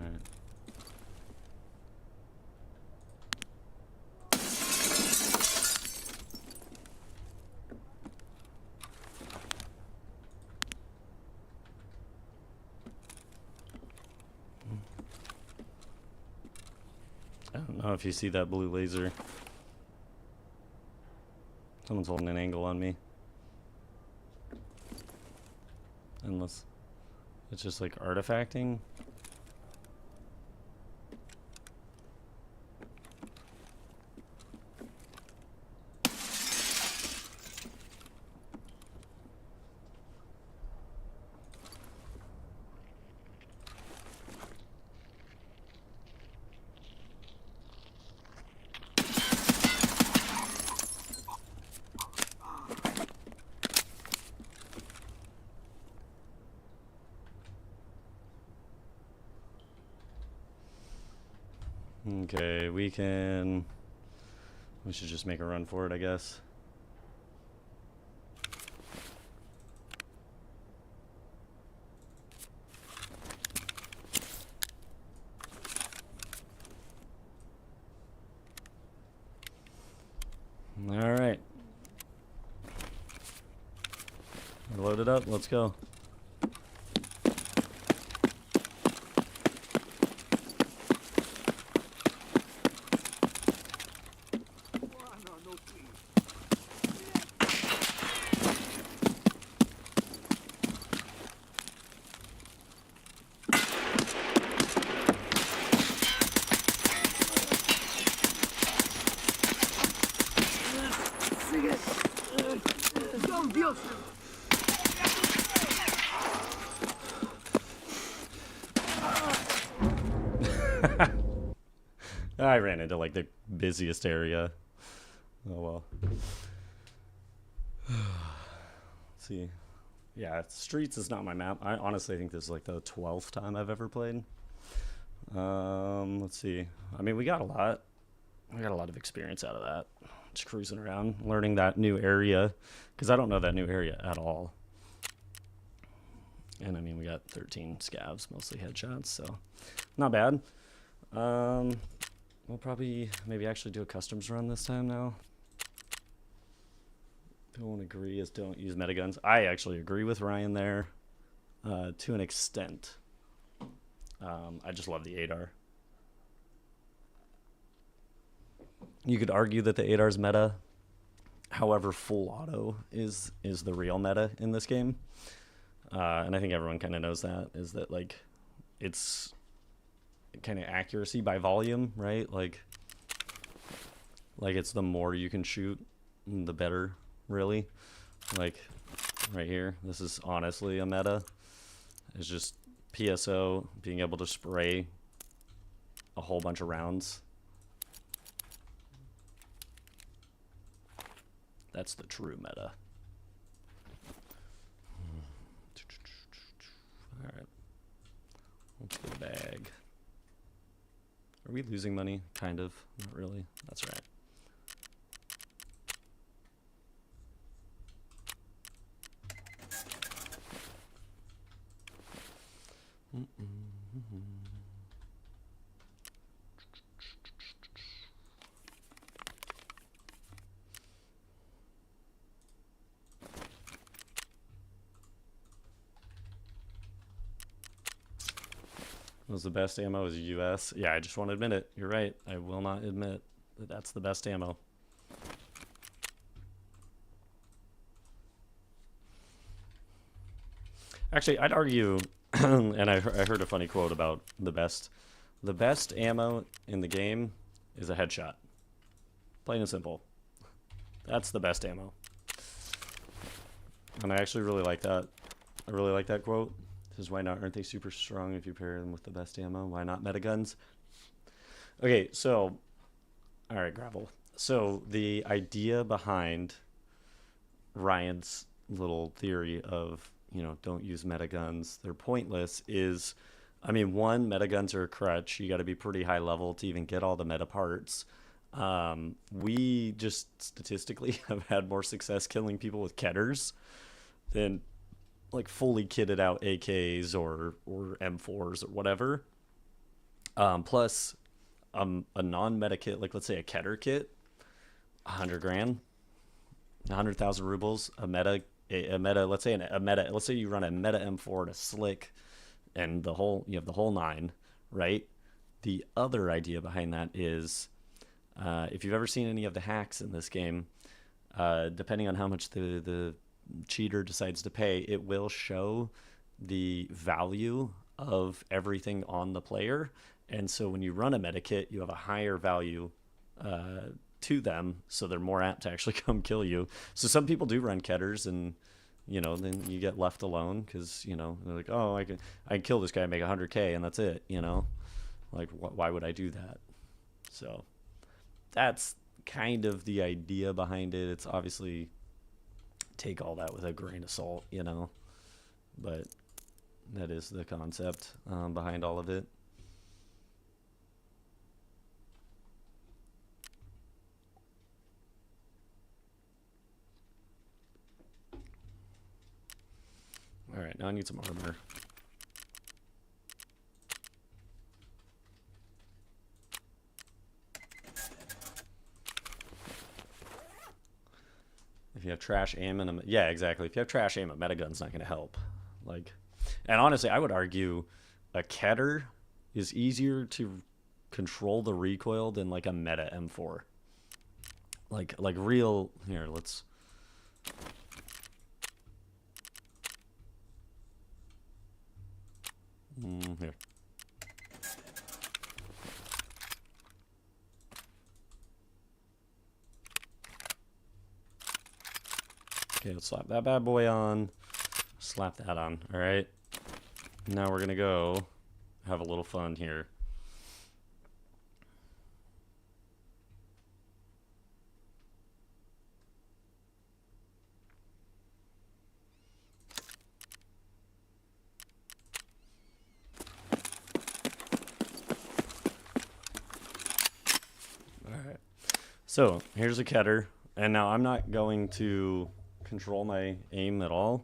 Alright. I don't know if you see that blue laser. Someone's holding an angle on me. Unless it's just like artifacting. Okay, we should just make a run for it, I guess. All right. We're loaded up. Let's go. I ran into like the busiest area. Oh well. Let's see. Yeah, Streets is not my map. I honestly think this is like the 12th time I've ever played. Let's see. I mean, we got a lot. We got a lot of experience out of that. Just cruising around, learning that new area, because I don't know that new area at all. And I mean, we got 13 scavs, mostly headshots, so not bad. We'll probably maybe actually do a customs run this time now. Don't agree is don't use metiguns. I actually agree with Ryan there, to an extent. I just love the ADAR. You could argue that the ADAR's meta. However, full auto is the real meta in this game. And I think everyone kind of knows that, is that like it's kind of accuracy by volume, right? Like it's the more you can shoot, the better, really. Like right here, this is honestly a meta. It's just PSO being able to spray a whole bunch of rounds. That's the true meta. Alright. Let's go bag. Are we losing money? Kind of. Not really. That's right. Was the best ammo is US? Yeah, I just won't admit it. You're right. I will not admit that that's the best ammo. Actually, I'd argue, and I heard a funny quote about the best ammo in the game is a headshot. Plain and simple. That's the best ammo. And I actually really like that. I really like that quote. Says, why not? Aren't they super strong if you pair them with the best ammo? Why not metiguns? Okay, so, all right, Gravel. So the idea behind Ryan's little theory of, you know, don't use metiguns, they're pointless, is, I mean, one, metiguns are a crutch. You got to be pretty high level to even get all the meta parts. We just statistically have had more success killing people with ketters than like fully kitted out AKs or M4s or whatever. Plus, a non-meta kit, like let's say a Keter kit, 100 grand, 100,000 rubles. A meta, let's say let's say you run a meta M4 and a slick, and you have the whole nine, right? The other idea behind that is, if you've ever seen any of the hacks in this game, depending on how much the cheater decides to pay, it will show the value of everything on the player. And so when you run a meta kit, you have a higher value to them, so they're more apt to actually come kill you. So some people do run ketters, and you know, then you get left alone because, you know, they're like, oh, I can kill this guy and make 100K and that's it, you know, like why would I do that? So that's kind of the idea behind it. It's obviously, take all that with a grain of salt, you know, but that is the concept behind all of it. All right, now I need some armor. If you have trash aim and yeah, exactly. If you have trash aim, a metagun's not going to help. Like, and honestly, I would argue a Keter is easier to control the recoil than like a meta M4. Like real. Here, let's. Here. Okay, let's slap that bad boy on. Slap that on. All right. Now we're gonna go have a little fun here. So here's a Keter, and now I'm not going to control my aim at all.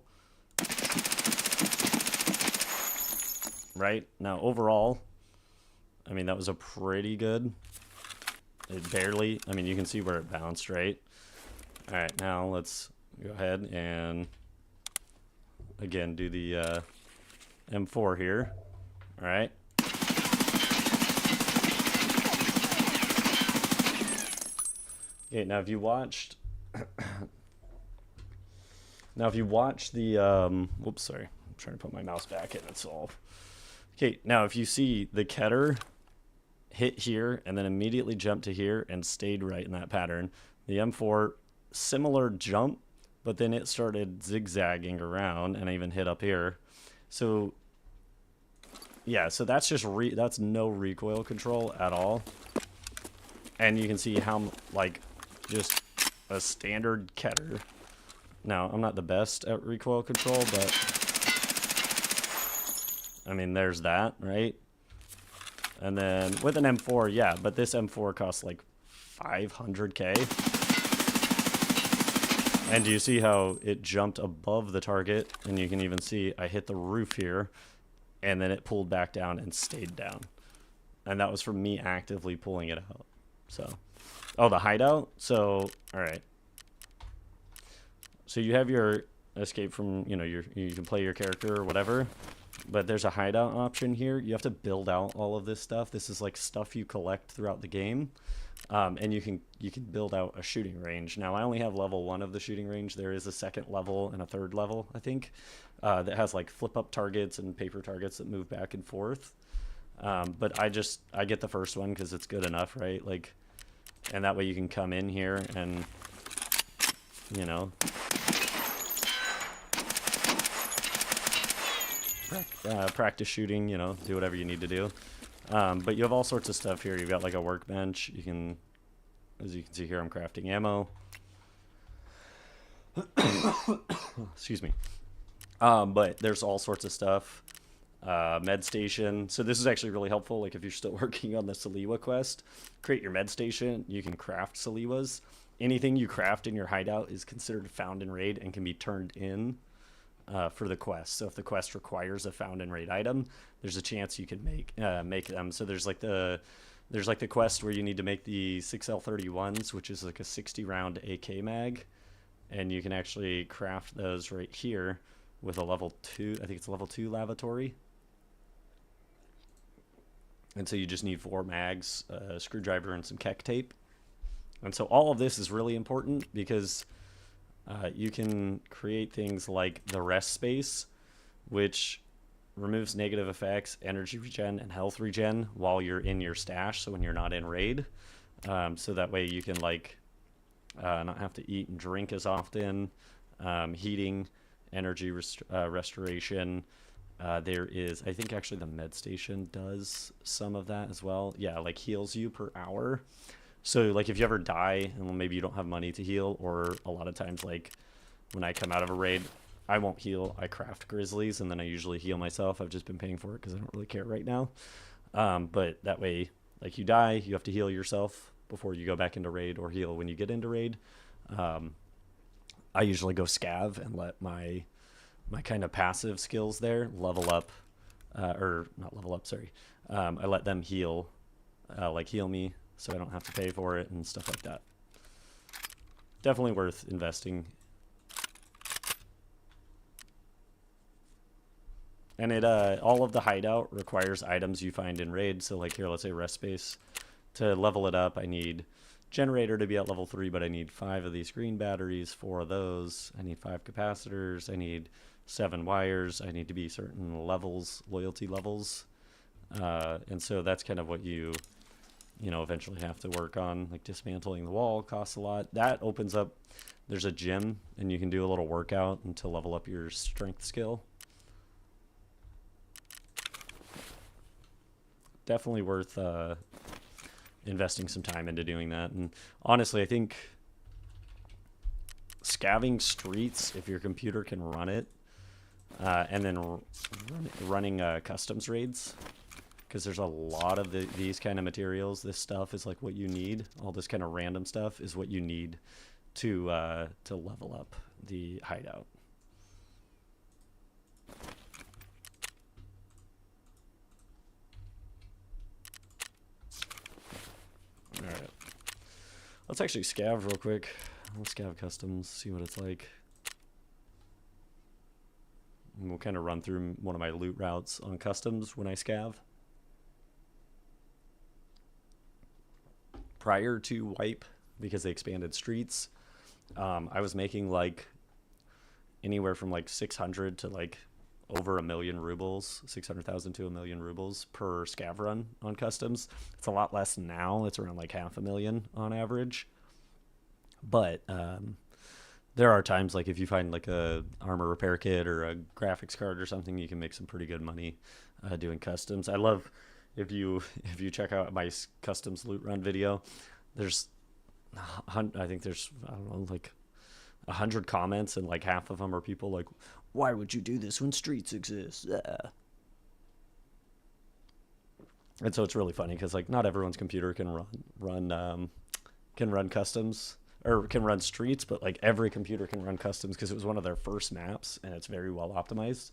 Right? Now overall, I mean, that was a pretty good. It barely, I mean, you can see where it bounced, right? All right, now let's go ahead and again do the M4 here. All right. Okay, now if you watched the whoops, sorry. I'm trying to put my mouse back in, it's all. Okay, now if you see the Keter hit here and then immediately jumped to here and stayed right in that pattern, the M4 similar jump, but then it started zigzagging around and I even hit up here. So yeah, so that's just that's no recoil control at all. And you can see how, like, just a standard Keter. Now, I'm not the best at recoil control, but I mean, there's that, right? And then with an M4, yeah, but this M4 costs like 500k. And do you see how it jumped above the target? And you can even see I hit the roof here, and then it pulled back down and stayed down. And that was from me actively pulling it out. So, oh, the hideout? So, all right. So you have your escape from, you know, you can play your character or whatever, but there's a hideout option here. You have to build out all of this stuff. This is like stuff you collect throughout the game. And you can build out a shooting range. Now, I only have level 1 of the shooting range. There is a second level and a third level, I think, that has like flip up targets and paper targets that move back and forth. But I get the first one because it's good enough, right? Like, and that way you can come in here and, you know, practice shooting, you know, do whatever you need to do. But you have all sorts of stuff here. You've got like a workbench. You can, as you can see here, I'm crafting ammo. Excuse me. But there's all sorts of stuff. Med station. So this is actually really helpful. Like if you're still working on the Saliwa quest, create your med station. You can craft Saliwas. Anything you craft in your hideout is considered found in raid and can be turned in for the quest. So if the quest requires a found in raid item, there's a chance you can make them. So there's like the quest where you need to make the 6L31s, which is like a 60 round AK mag, and you can actually craft those right here with a level 2. I think it's a level 2 lavatory. And so you just need 4 mags, a screwdriver, and some Keck tape. And so all of this is really important because you can create things like the rest space, which removes negative effects, energy regen, and health regen while you're in your stash, so when you're not in raid. So that way you can like not have to eat and drink as often. Heating, energy restoration. There is, I think actually the med station does some of that as well. Yeah, like heals you per hour. So like if you ever die and maybe you don't have money to heal, or a lot of times like when I come out of a raid, I won't heal. I craft grizzlies and then I usually heal myself. I've just been paying for it because I don't really care right now. But that way, like you die, you have to heal yourself before you go back into raid, or heal when you get into raid. I usually go scav and let my kind of passive skills there level up, or not level up, sorry. I let them heal, like heal me, so I don't have to pay for it and stuff like that. Definitely worth investing. And it all of the hideout requires items you find in raid. So like here, let's say rest space. To level it up, I need generator to be at level 3, but I need 5 of these green batteries, 4 of those. I need 5 capacitors. I need 7 wires. I need to be certain levels, loyalty levels. And so that's kind of what you know, eventually have to work on. Like dismantling the wall costs a lot. That opens up, there's a gym, and you can do a little workout and to level up your strength skill. Definitely worth investing some time into doing that. And honestly, I think scavving streets, if your computer can run it, and then running customs raids, because there's a lot of these kind of materials. This stuff is like what you need. All this kind of random stuff is what you need to level up the hideout. All right, let's actually scav real quick. Let's scav customs, see what it's like. And we'll kind of run through one of my loot routes on customs when I scav. Prior to wipe, because they expanded streets, I was making like anywhere from like 600 to like over 1 million rubles, 600,000 to 1 million rubles per scav run on customs. It's a lot less now. It's around like 500,000 on average. But there are times like if you find like a armor repair kit or a graphics card or something, you can make some pretty good money doing customs. I love if you check out my customs loot run video, there's I think there's, I don't know, like 100 comments, and like half of them are people like, why would you do this when streets exist? And so it's really funny because like not everyone's computer can run customs or can run streets, but like every computer can run customs because it was one of their first maps and it's very well optimized.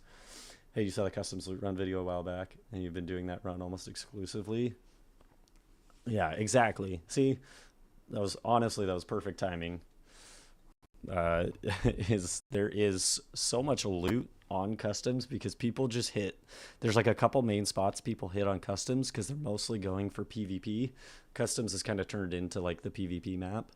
Hey, you saw the customs loot run video a while back and you've been doing that run almost exclusively. Yeah, exactly. See, that was perfect timing. There is so much loot on customs because people just hit, there's like a couple main spots people hit on customs because they're mostly going for PvP. Customs has kind of turned into like the PvP map.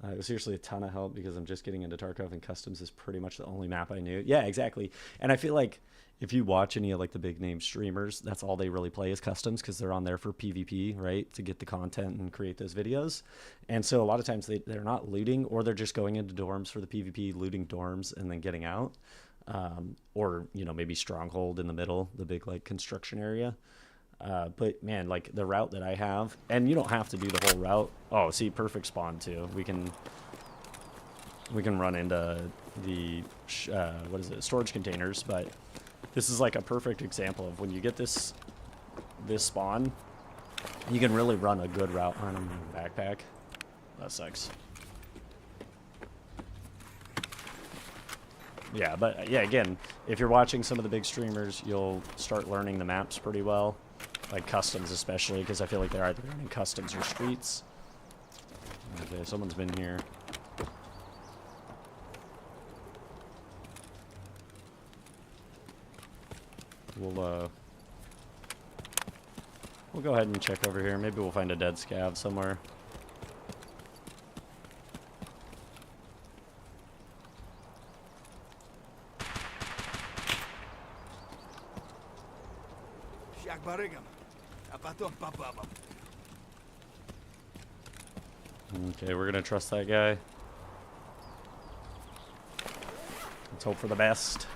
It was seriously a ton of help because I'm just getting into Tarkov and customs is pretty much the only map I knew. Yeah, exactly. And I feel like if you watch any of like the big name streamers, that's all they really play is customs because they're on there for PvP, right? To get the content and create those videos. And so a lot of times they're not looting, or they're just going into dorms for the PvP, looting dorms and then getting out. Or, you know, maybe Stronghold in the middle, the big like construction area. But man, like the route that I have, and you don't have to do the whole route. Oh, see, perfect spawn too. We can run into the what is it, storage containers. But this is like a perfect example of when you get this spawn, you can really run a good route on a backpack. That sucks. Yeah, but yeah, again, if you're watching some of the big streamers, you'll start learning the maps pretty well. Like customs especially, because I feel like they're either running customs or streets. Okay, someone's been here. We'll go ahead and check over here. Maybe we'll find a dead scav somewhere. Щак барыгам, а потом по бабам. Okay, we're gonna trust that guy. Let's hope for the best.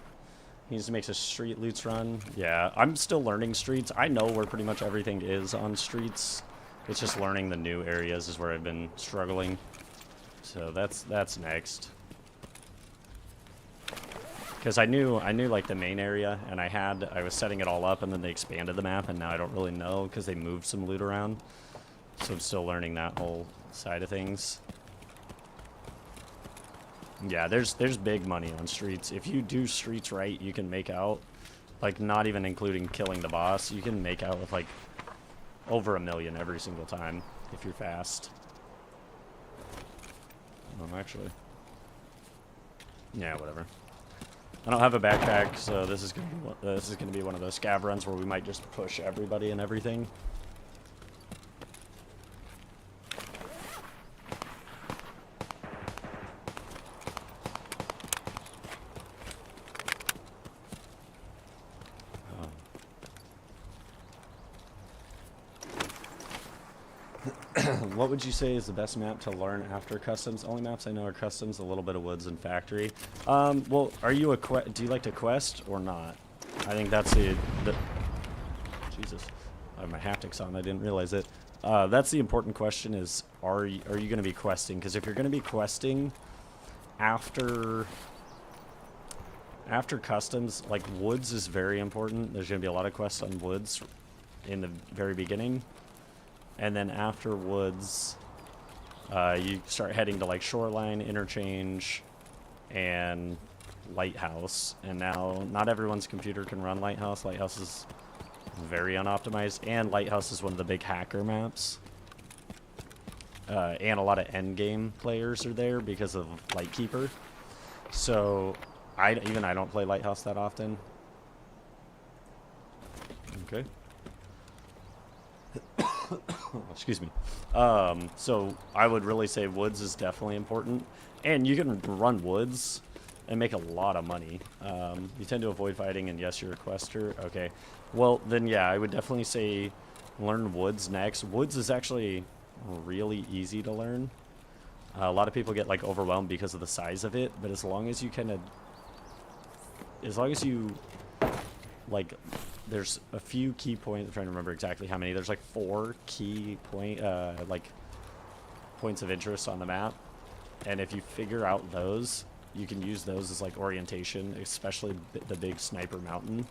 He just makes a street loots run. Yeah, I'm still learning streets. I know where pretty much everything is on streets. It's just learning the new areas is where I've been struggling. So that's next. Because I knew like the main area, and I was setting it all up, and then they expanded the map, and now I don't really know because they moved some loot around. So I'm still learning that whole side of things. Yeah, there's big money on streets. If you do streets right, you can make out, like not even including killing the boss, you can make out with like over 1 million every single time if you're fast. Actually. Yeah, whatever. I don't have a backpack, so this is gonna be one of those scav runs where we might just push everybody and everything. What would you say is the best map to learn after customs? Only maps I know are customs, a little bit of woods and factory. Well, are you do you like to quest or not? I think that's the Jesus, I have my haptics on. I didn't realize it. That's the important question: is are you going to be questing? Because if you're going to be questing after customs, like woods is very important. There's going to be a lot of quests on woods. in the very beginning. And then after woods, you start heading to like shoreline, interchange, and lighthouse. And now not everyone's computer can run lighthouse. Lighthouse is very unoptimized, and lighthouse is one of the big hacker maps. And a lot of endgame players are there because of Lightkeeper. So I don't play lighthouse that often. Okay. Excuse me. So I would really say woods is definitely important, and you can run woods and make a lot of money. You tend to avoid fighting, and yes, you're a quester. Okay. Well, then yeah, I would definitely say learn woods next. Woods is actually really easy to learn. A lot of people get like overwhelmed because of the size of it, but as long as you like, there's a few key points. I'm trying to remember exactly how many. There's like 4 key points of interest on the map, and if you figure out those, you can use those as like orientation, especially the big sniper mountain.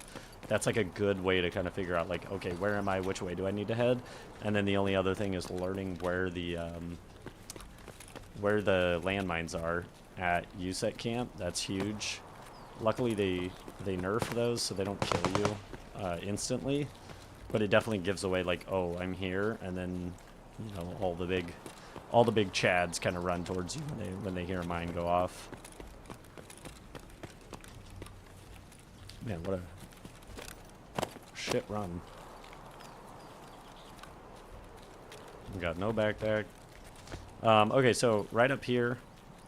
That's like a good way to kind of figure out like, okay, where am I? Which way do I need to head? And then the only other thing is learning where the landmines are at USET camp. That's huge. Luckily, they nerf those so they don't kill you instantly, but it definitely gives away like, oh, I'm here, and then you know all the big chads kind of run towards you when they hear a mine go off. Man, what a shit run. We got no backpack. Okay, so right up here,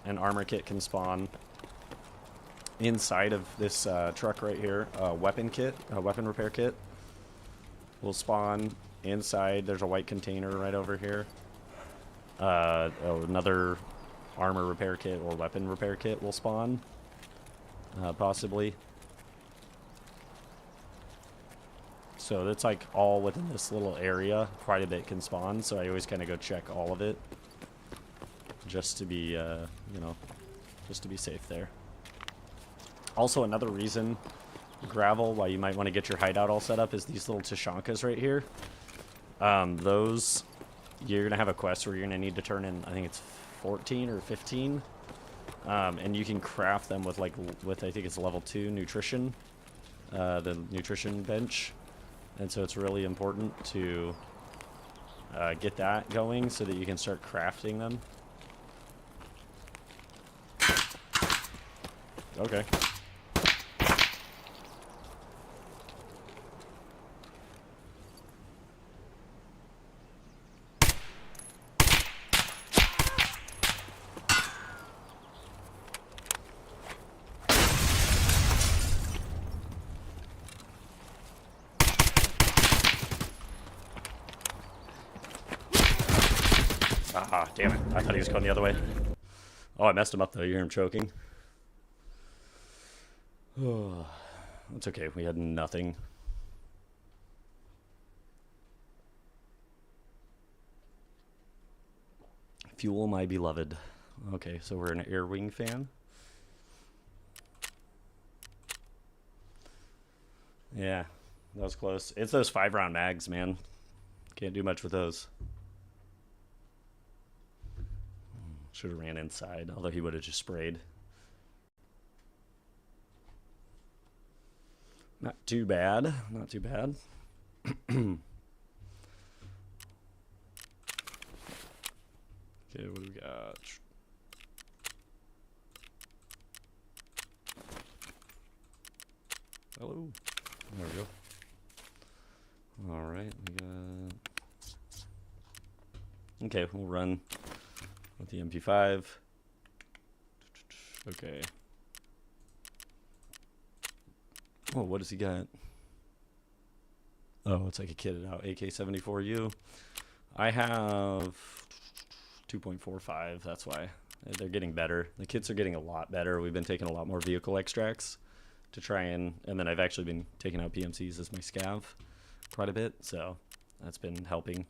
an armor kit can spawn. Inside of this truck right here, a weapon repair kit will spawn. Inside, there's a white container right over here. Another armor repair kit or weapon repair kit will spawn, possibly. So that's like all within this little area. Quite a bit can spawn, so I always kind of go check all of it, just to be, just to be safe there. Also, another reason, gravel, why you might want to get your hideout all set up is these little Tashankas right here. Those, you're going to have a quest where you're going to need to turn in, I think it's 14 or 15. And you can craft them with, I think it's level 2 nutrition, the nutrition bench. And so it's really important to get that going so that you can start crafting them. Okay. Ah, damn it. I thought he was going the other way. Oh, I messed him up, though. You hear him choking. Oh, it's okay. We had nothing. Fuel my beloved. Okay, so we're an air wing fan. Yeah, that was close. It's those 5-round mags, man. Can't do much with those. Should have ran inside, although he would have just sprayed. Not too bad. Not too bad. Okay, what do we got? Hello. There we go. All right, we got... Okay, we'll run with the MP5. Okay. Oh, what does he got? Oh, it's like a kitted out AK-74U. I have 2.45. That's why. They're getting better. The kits are getting a lot better. We've been taking a lot more vehicle extracts to try and then I've actually been taking out PMCs as my scav quite a bit, so that's been helping.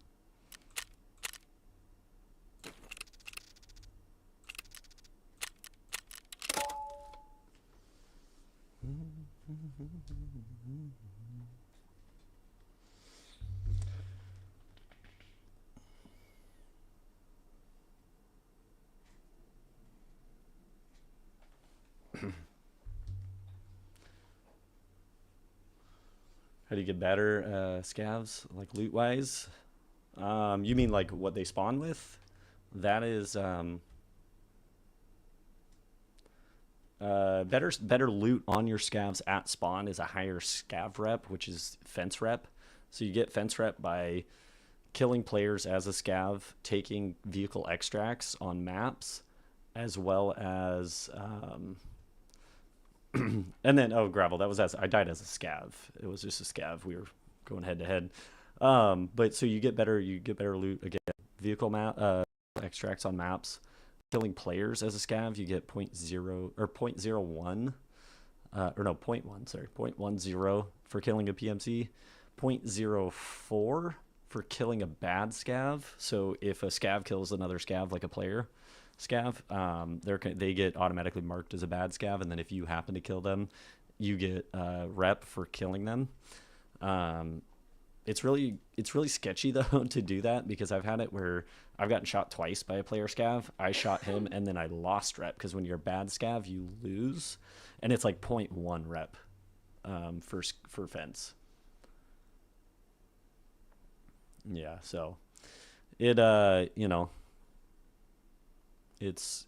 How do you get better scavs, like loot-wise? You mean like what they spawn with? That is better loot on your scavs at spawn is a higher scav rep, which is fence rep. So you get fence rep by killing players as a scav, taking vehicle extracts on maps, as well as and then gravel. That was I died as a scav. It was just a scav. We were going head to head. But so you get better loot again. Vehicle map extracts on maps. Killing players as a scav, you get 0.0 or 0.01 or no 0.1, sorry, 0.10 for killing a PMC, 0.04 for killing a bad scav. So if a scav kills another scav, like a player scav, they get automatically marked as a bad scav, and then if you happen to kill them, you get rep for killing them. It's really sketchy though to do that, because I've had it where I've gotten shot twice by a player scav. I shot him and then I lost rep, because when you're a bad scav you lose, and it's like 0.1 rep for fence. Yeah, so it you know, it's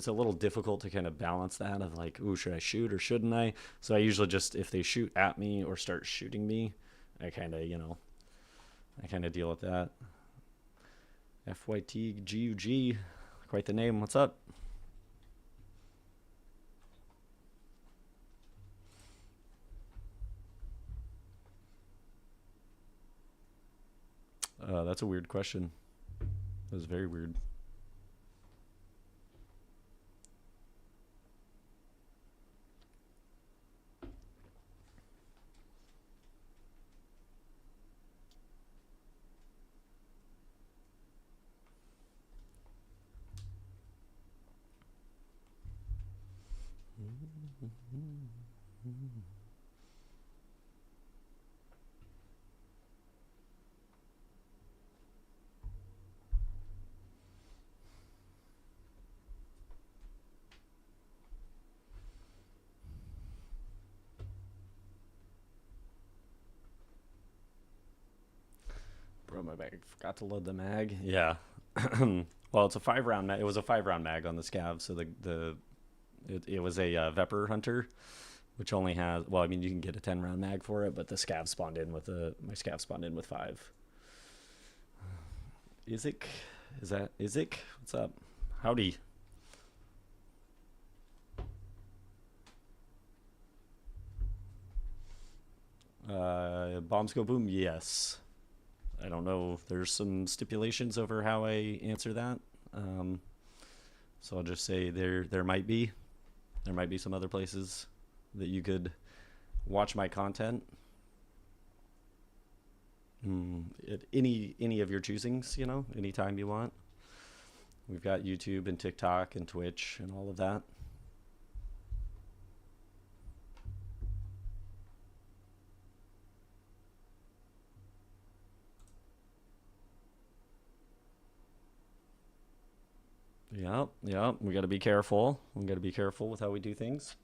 a little difficult to kind of balance that of like, ooh, should I shoot or shouldn't I? So I usually just, if they shoot at me or start shooting me, I kind of deal with that. FYTGUG, quite the name. What's up? That's a weird question. That was very weird. Bro, my bag forgot to load the mag. Yeah. Well, it's a 5-round mag. It was a 5-round mag on the scav, so it was a Vepr Hunter, which only has, well, I mean, you can get a 10-round mag for it, but the scav spawned in with my scav spawned in with 5. Izik? Is that Izik? What's up? Howdy. Bombs go boom? Yes. I don't know if there's some stipulations over how I answer that. So I'll just say there might be some other places that you could watch my content. At any of your choosings, you know, anytime you want. We've got YouTube and TikTok and Twitch and all of that. Yeah, we got to be careful. We got to be careful with how we do things.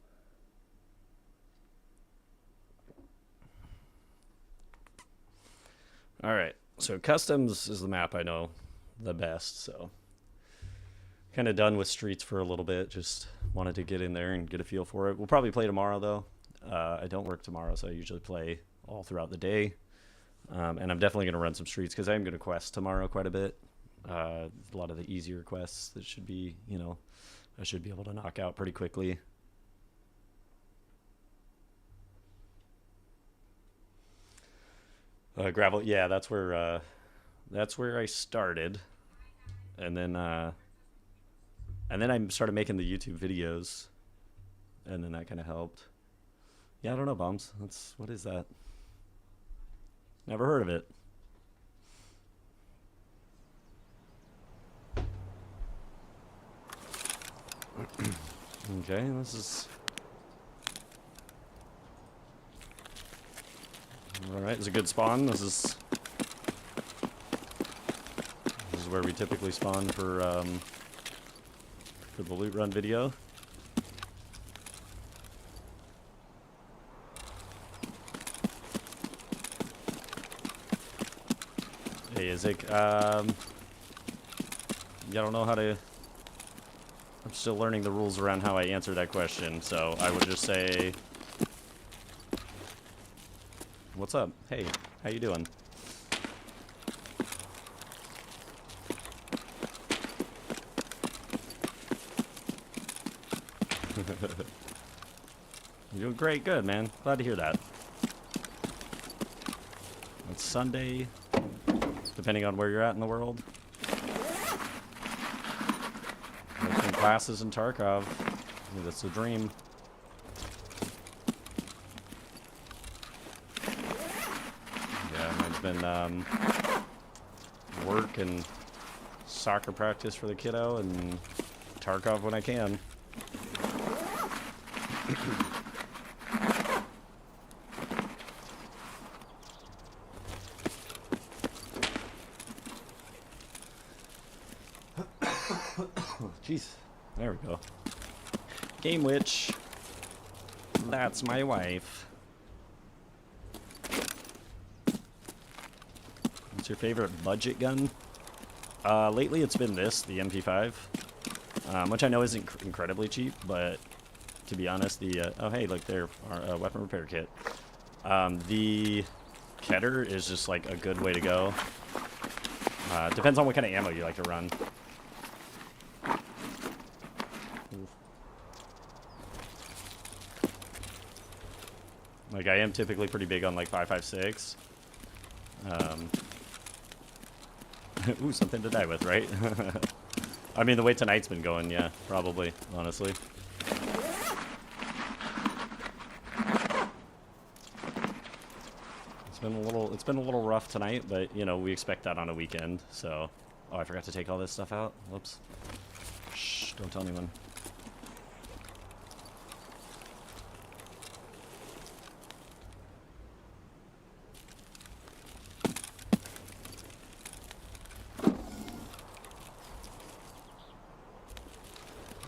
All right, so customs is the map I know the best, so kind of done with streets for a little bit. Just wanted to get in there and get a feel for it. We'll probably play tomorrow though. I don't work tomorrow, so I usually play all throughout the day. And I'm definitely going to run some streets because I'm going to quest tomorrow quite a bit. A lot of the easier quests that should be, you know, I should be able to knock out pretty quickly. Gravel, yeah, that's where I started, and then I started making the YouTube videos, and then that kind of helped. Yeah, I don't know, Bombs. What is that? Never heard of it. Okay, this is... Alright, it's a good spawn. This is where we typically spawn for the loot run video. Isaac. Yeah, I don't know how to... I'm still learning the rules around how I answer that question, so I would just say... What's up? Hey, how you doing? You're doing great, good, man. Glad to hear that. It's Sunday, depending on where you're at in the world. There's some classes in Tarkov. That's a dream. Yeah, mine's been work and soccer practice for the kiddo and Tarkov when I can. Jeez, there we go. Game Witch. That's my wife. What's your favorite budget gun? Lately it's been this, the MP5. Which I know isn't incredibly cheap, but to be honest, the... oh, hey, look there, our weapon repair kit. The Keter is just, like, a good way to go. Depends on what kind of ammo you like to run. Like, I am typically pretty big on, like, 5.56. Ooh, something to die with, right? I mean, the way tonight's been going, yeah, probably, honestly. It's been a little rough tonight, but, you know, we expect that on a weekend, so... Oh, I forgot to take all this stuff out. Whoops. Shh, don't tell anyone.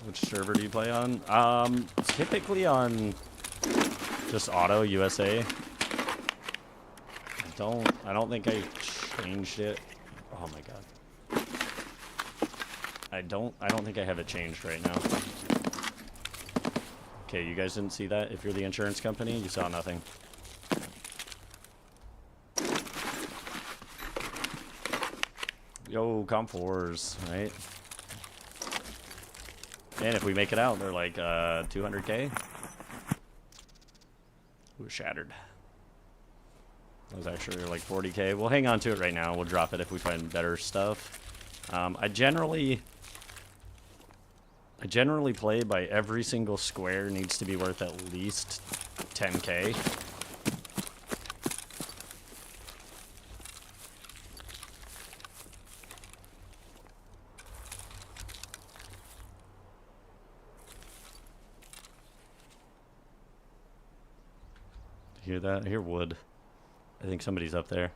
Which server do you play on? Typically on just Auto USA. I don't think I changed it. Oh my god. I don't think I have it changed right now. Okay, you guys didn't see that? If you're the insurance company, you saw nothing. Yo, Comp 4s, right? And if we make it out, they're like 200k. Ooh, shattered. That was actually like 40k. We'll hang on to it right now. We'll drop it if we find better stuff. I generally play by every single square needs to be worth at least 10k. Hear that? I hear wood. I think somebody's up there.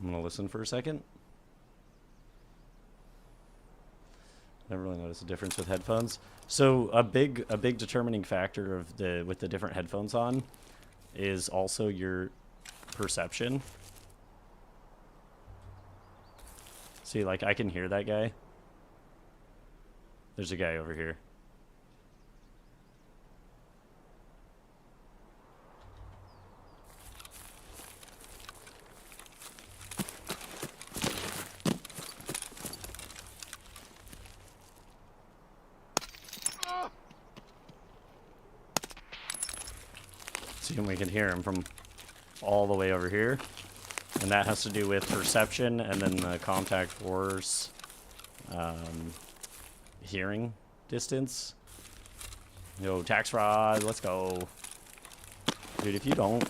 I'm gonna listen for a second. Never really noticed a difference with headphones. So a big determining factor of with the different headphones on is also your perception. See, like I can hear that guy. There's a guy over here. See, and we can hear him from all the way over here. And that has to do with perception and then the contact force hearing distance. Yo, tax fraud, let's go. Dude, if you don't,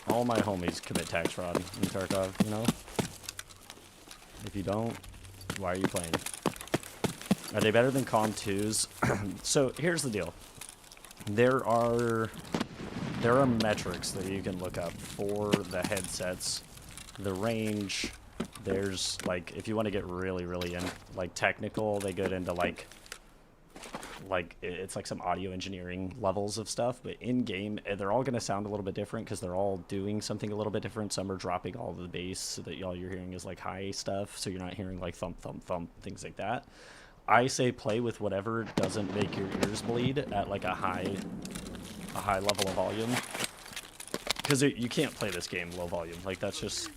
all my homies commit tax fraud in Tarkov, you know? If you don't, why are you playing? Are they better than Com 2s? So here's the deal. There are metrics that you can look up for the headsets, the range. There's like, if you want to get really in like technical, they get into like like it's like some audio engineering levels of stuff, but in game they're all going to sound a little bit different because they're all doing something a little bit different. Some are dropping all the bass so that all you're hearing is like high stuff, so you're not hearing like thump thump thump, things like that. I say play with whatever doesn't make your ears bleed at like a high level of volume, because you can't play this game low volume. Like that's just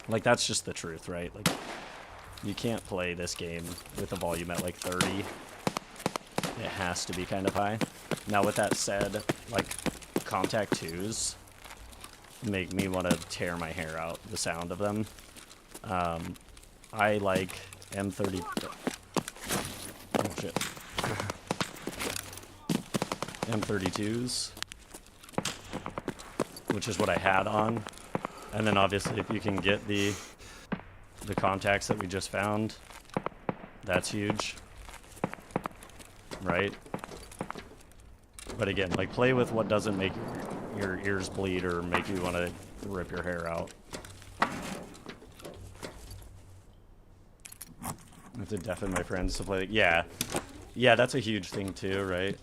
like that's just the truth, right? Like you can't play this game with the volume at like 30. It has to be kind of high. Now with that said, like Contact 2s make me want to tear my hair out, the sound of them. I like M30. Oh shit. M32s, which is what I had on. And then obviously if you can get the contacts that we just found, that's huge, right? But again, like play with what doesn't make your ears bleed or make you want to rip your hair out. I have to deafen my friends to play. Yeah, that's a huge thing too, right?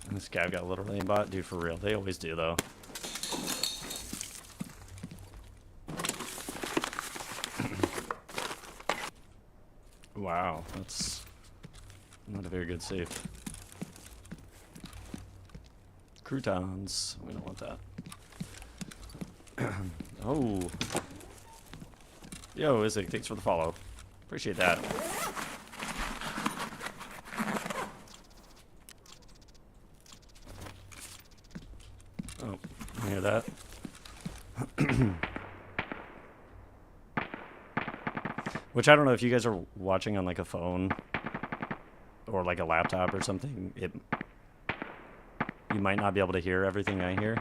And this guy got a little aimbot, dude. For real, they always do though. Wow, that's not a very good save. Croutons. We don't want that. Oh. Yo, Isaac, thanks for the follow. Appreciate that. Oh, you hear that? Which I don't know if you guys are watching on like a phone or like a laptop or something. You might not be able to hear everything I hear.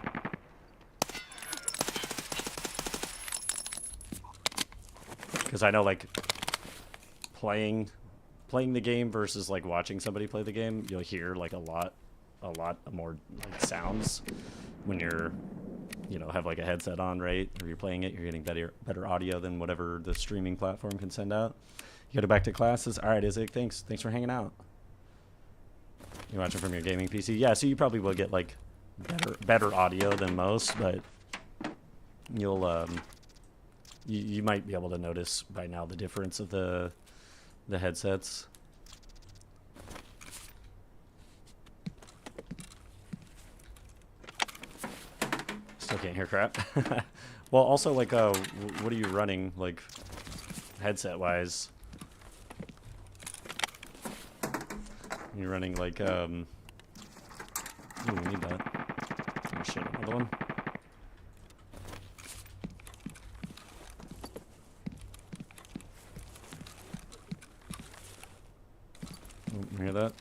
Because I know like playing the game versus like watching somebody play the game, you'll hear like a lot more like sounds when you're, you know, have like a headset on, right? Or you're playing it, you're getting better audio than whatever the streaming platform can send out. You gotta back to classes. All right, Isaac, thanks for hanging out. You're watching from your gaming PC. Yeah, so you probably will get like better audio than most, but you'll you might be able to notice by now the difference of the headsets. Still can't hear crap. Well, also like what are you running like headset wise? You're running like ooh, we need that. Oh shit, another one. Oh, you hear that?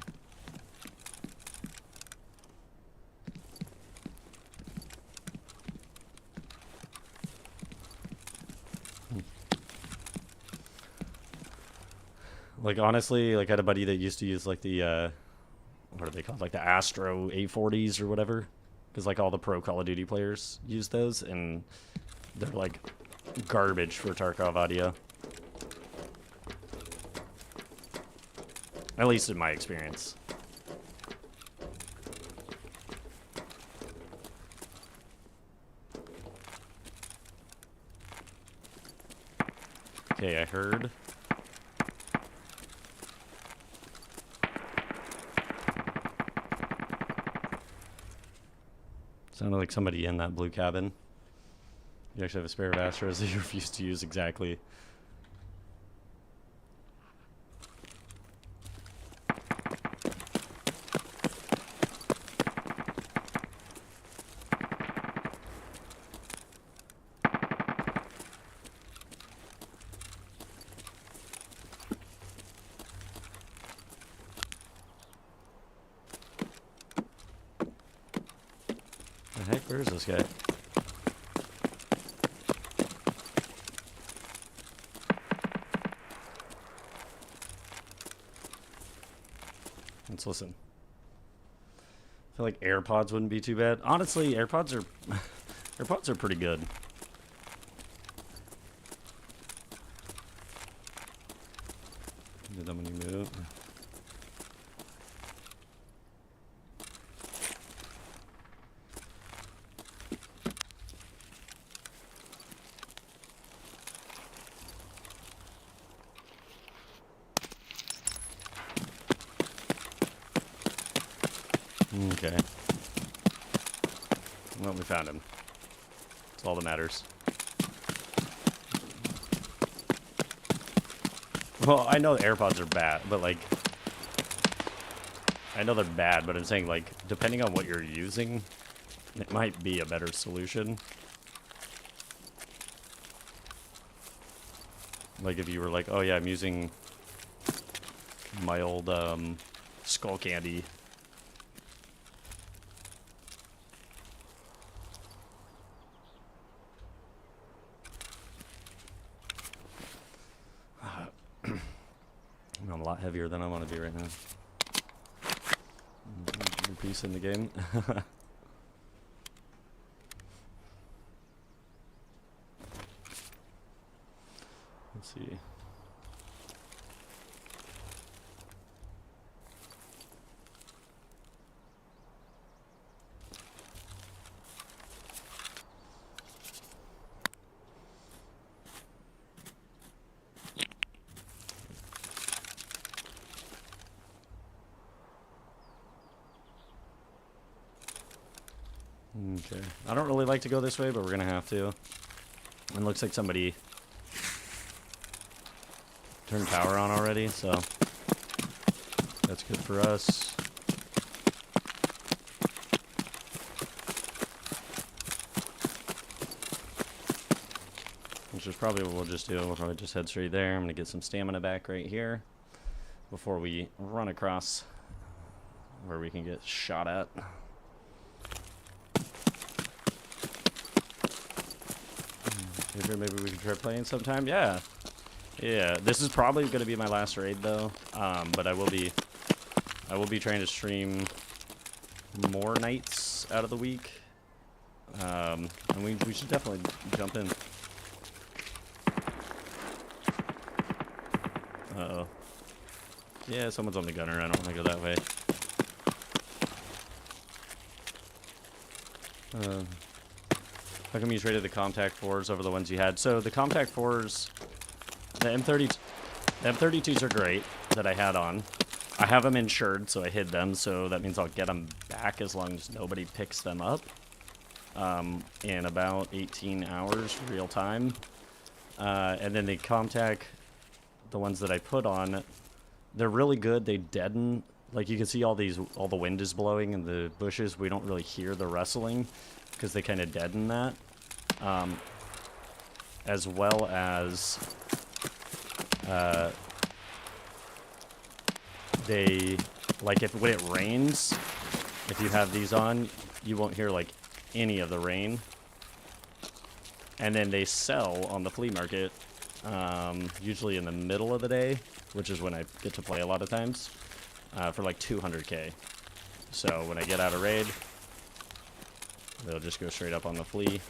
Like honestly, like I had a buddy that used to use like the what are they called, like the Astro A40s or whatever, because like all the pro Call of Duty players use those, and they're like garbage for Tarkov audio, at least in my experience. Okay, I heard. Sounded like somebody in that blue cabin. You actually have a spare of Astros that you refuse to use. Exactly. The heck? Where is this guy? Let's listen. I feel like AirPods wouldn't be too bad. Honestly, AirPods are pretty good. Do them when you move. Okay. Well, we found him. That's all that matters. Well, I know the AirPods are bad, but like... I know they're bad, but I'm saying, like, depending on what you're using, it might be a better solution. Like, if you were like, oh yeah, I'm using my old, Skull Candy. I'm a lot heavier than I want to be right now. New piece in the game. Let's see. Okay. I don't really like to go this way, but we're gonna have to. It looks like somebody turned power on already, so that's good for us. Which is probably what we'll just do. We'll probably just head straight there. I'm gonna get some stamina back right here before we run across where we can get shot at. Maybe we can try playing sometime. Yeah. Yeah. This is probably going to be my last raid though. But I will be trying to stream more nights out of the week. And we should definitely jump in. Uh-oh. Yeah, someone's on the gunner. I don't want to go that way. How come you traded the Compact 4s over the ones you had? So the Compact 4s, the M32s are great that I had on. I have them insured, so I hid them, so that means I'll get them back as long as nobody picks them up in about 18 hours real time. And then the Compact, the ones that I put on, they're really good. They deaden. Like you can see all the wind is blowing in the bushes. We don't really hear the rustling because they kind of deaden that. As well as they, like when it rains, if you have these on, you won't hear like any of the rain. And then they sell on the flea market, usually in the middle of the day, which is when I get to play a lot of times, for like 200k. So when I get out of raid, they'll just go straight up on the flea.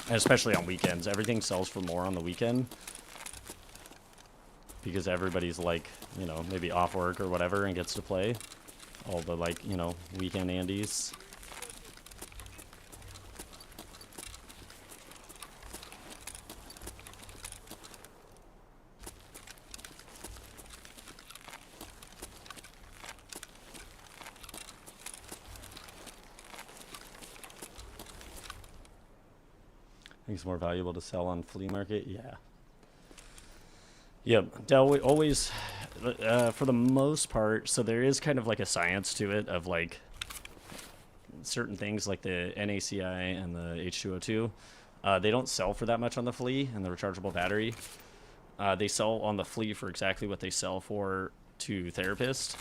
And especially on weekends. Everything sells for more on the weekend. Because everybody's like, you know, maybe off work or whatever and gets to play. All the like, you know, weekend Andes. I think it's more valuable to sell on flea market. Yeah. Yep. Del always, for the most part, so there is kind of like a science to it of like certain things like the NaCl and the H2O2. They don't sell for that much on the flea and the rechargeable battery. They sell on the flea for exactly what they sell for to therapists.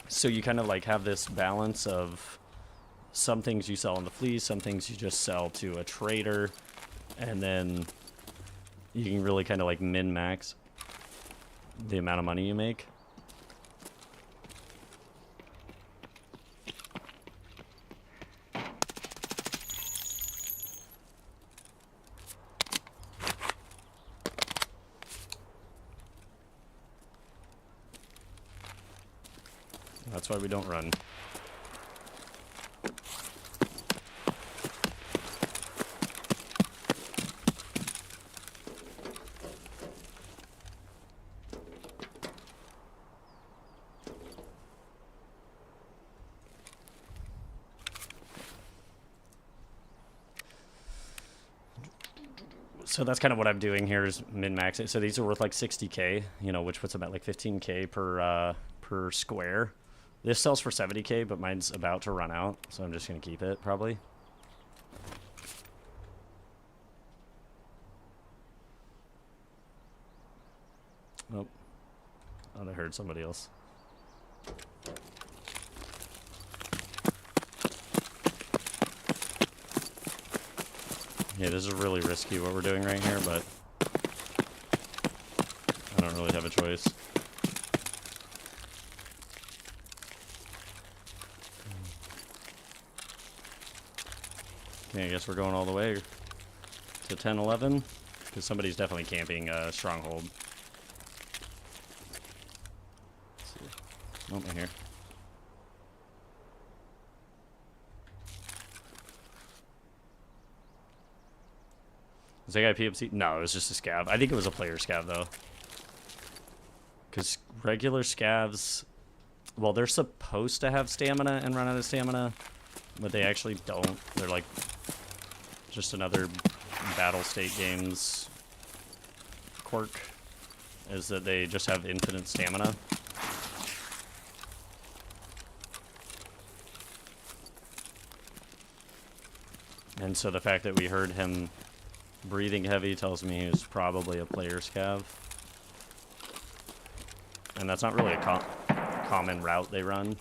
So you kind of like have this balance of some things you sell on the flea, some things you just sell to a trader, and then you can really kind of like min-max the amount of money you make. That's why we don't run. So that's kind of what I'm doing here is min-max it. So these are worth like 60k, you know, which puts them at like 15k per square. This sells for 70k, but mine's about to run out, so I'm just gonna keep it probably. Oh, I heard somebody else. Yeah, this is really risky what we're doing right here, but I don't really have a choice. Okay, I guess we're going all the way to 10-11, because somebody's definitely camping Stronghold. Let's see. Oh, right here. Was that guy PMC? No, it was just a scav. I think it was a player scav, though. Because regular scavs, well, they're supposed to have stamina and run out of stamina, but they actually don't. They're like just another battle state games quirk, is that they just have infinite stamina. And so the fact that we heard him breathing heavy tells me he was probably a player scav. And that's not really a common route they run.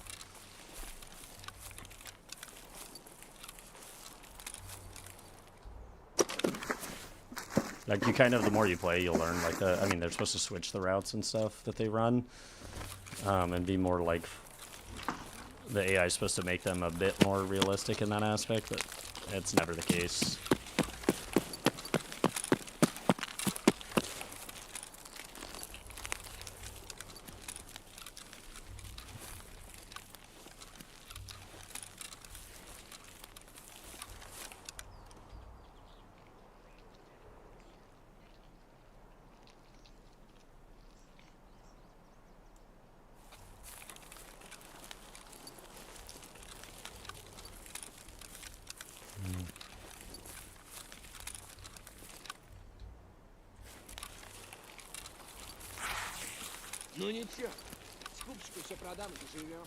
Like, you kind of, the more you play, you'll learn, like, I mean, they're supposed to switch the routes and stuff that they run, and be more, like, the AI is supposed to make them a bit more realistic in that aspect, but it's never the case. Ну ничего, скупщику все продам, и живем.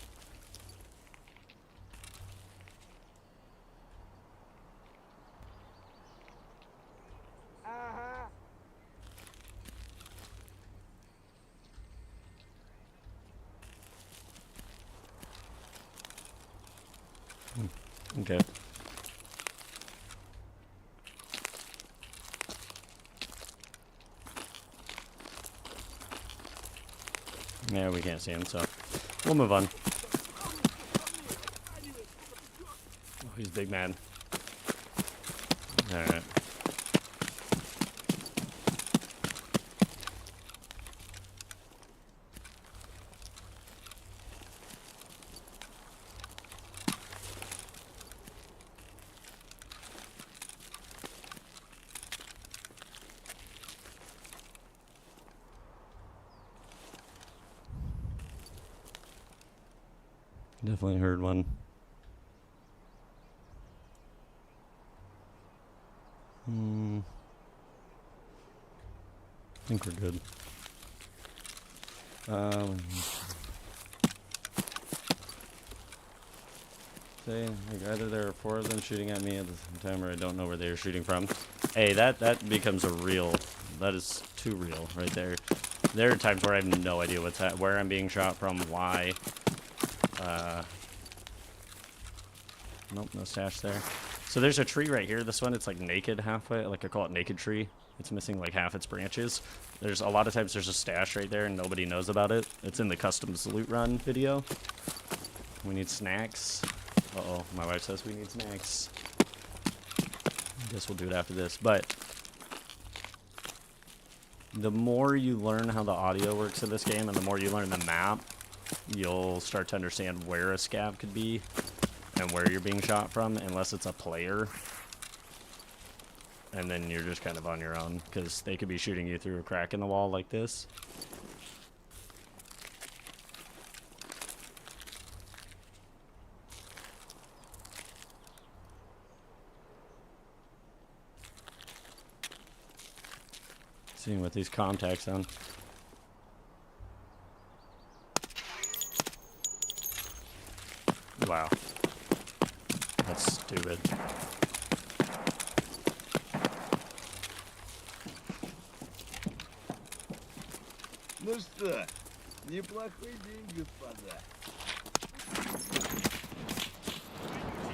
Ага. Okay. Yeah, we can't see him, so we'll move on. Oh, he's big man. Alright. Definitely heard one. I think we're good. Say, like, either there are 4 of them shooting at me at the same time, or I don't know where they're shooting from. Hey, that becomes a real. That is too real right there. There are times where I have no idea where I'm being shot from, why. Nope, no stash there. So there's a tree right here. This one, it's like naked halfway. Like, I call it naked tree. It's missing like half its branches. There's a lot of times there's a stash right there and nobody knows about it. It's in the customs loot run video. We need snacks. Uh-oh, my wife says we need snacks. I guess we'll do it after this. But the more you learn how the audio works in this game and the more you learn the map, you'll start to understand where a scav could be and where you're being shot from, unless it's a player. And then you're just kind of on your own, because they could be shooting you through a crack in the wall like this. Seeing what these contacts on. Wow. That's stupid. Ну что, неплохой день, господа.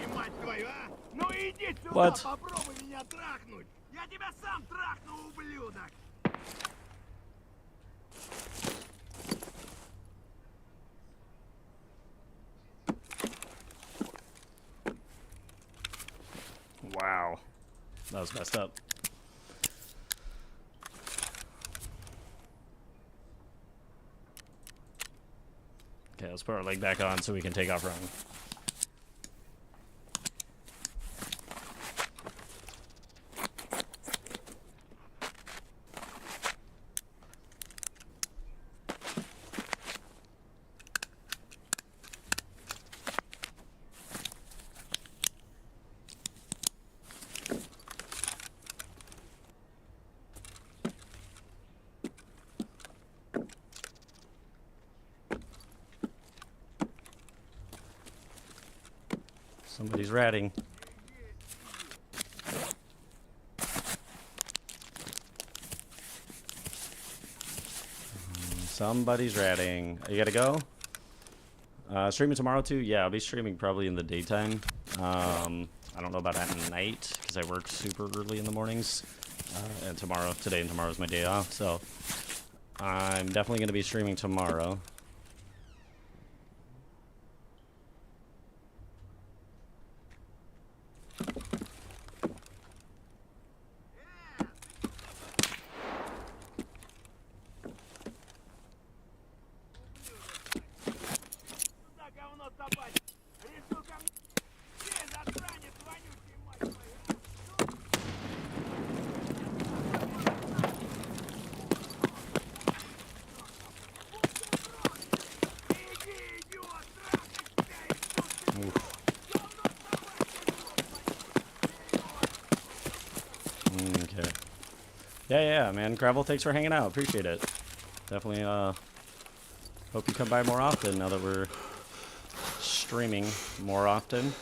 И мать твою, а? Ну иди сюда, What? попробуй меня трахнуть. Я тебя сам трахну, ублюдок. Wow. That was messed up. Okay, let's put our leg back on so we can take off running. Somebody's ratting. Somebody's ratting. You gotta go? Streaming tomorrow too? Yeah, I'll be streaming probably in the daytime. I don't know about at night because I work super early in the mornings. And today and tomorrow is my day off. So I'm definitely gonna be streaming tomorrow. Okay. Yeah, man. Gravel, thanks for hanging out. Appreciate it. Definitely, hope you come by more often now that we're streaming more often.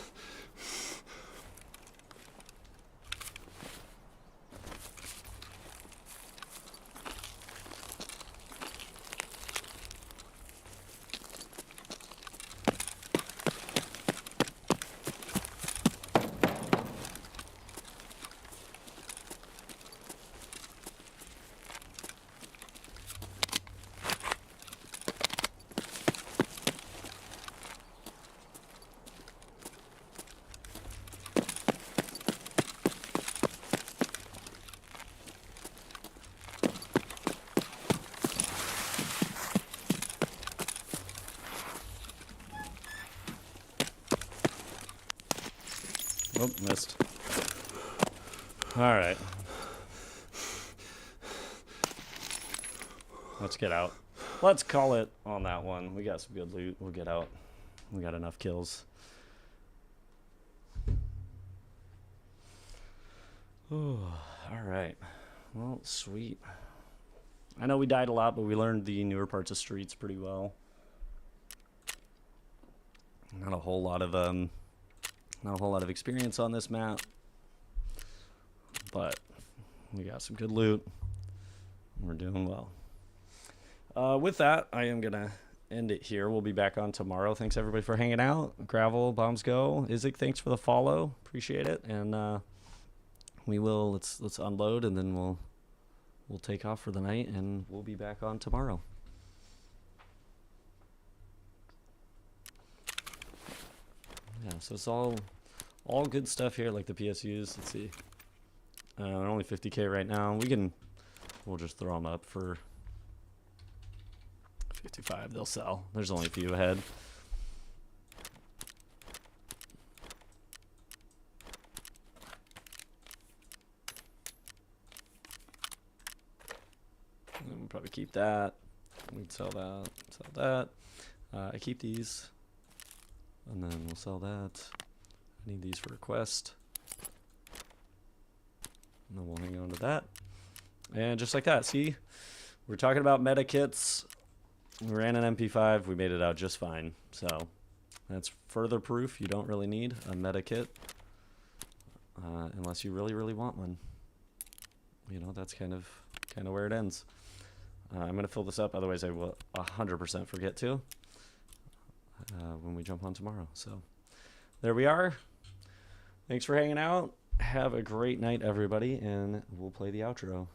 Oh, missed. Alright. Let's get out. Let's call it on that one. We got some good loot. We'll get out. We got enough kills. Ooh, alright. Well, sweet. I know we died a lot, but we learned the newer parts of streets pretty well. Not a whole lot of experience on this map, but we got some good loot. We're doing well. With that, I am gonna end it here. We'll be back on tomorrow. Thanks everybody for hanging out. Gravel, Bombs Go, Isaac, thanks for the follow. Appreciate it. And let's unload and then we'll take off for the night and we'll be back on tomorrow. Yeah, so it's all good stuff here, like the PSUs. Let's see. They're only 50K right now. We'll just throw them up for 55. They'll sell. There's only a few ahead. And we'll probably keep that. We'd sell that. Sell that. I keep these. And then we'll sell that. I need these for a quest. And then we'll hang on to that. And just like that, see? We're talking about meta kits. We ran an MP5. We made it out just fine. So that's further proof you don't really need a meta kit unless you really, really want one. You know, that's kind of where it ends. I'm going to fill this up. Otherwise, I will 100% forget to when we jump on tomorrow. So there we are. Thanks for hanging out. Have a great night, everybody, and we'll play the outro.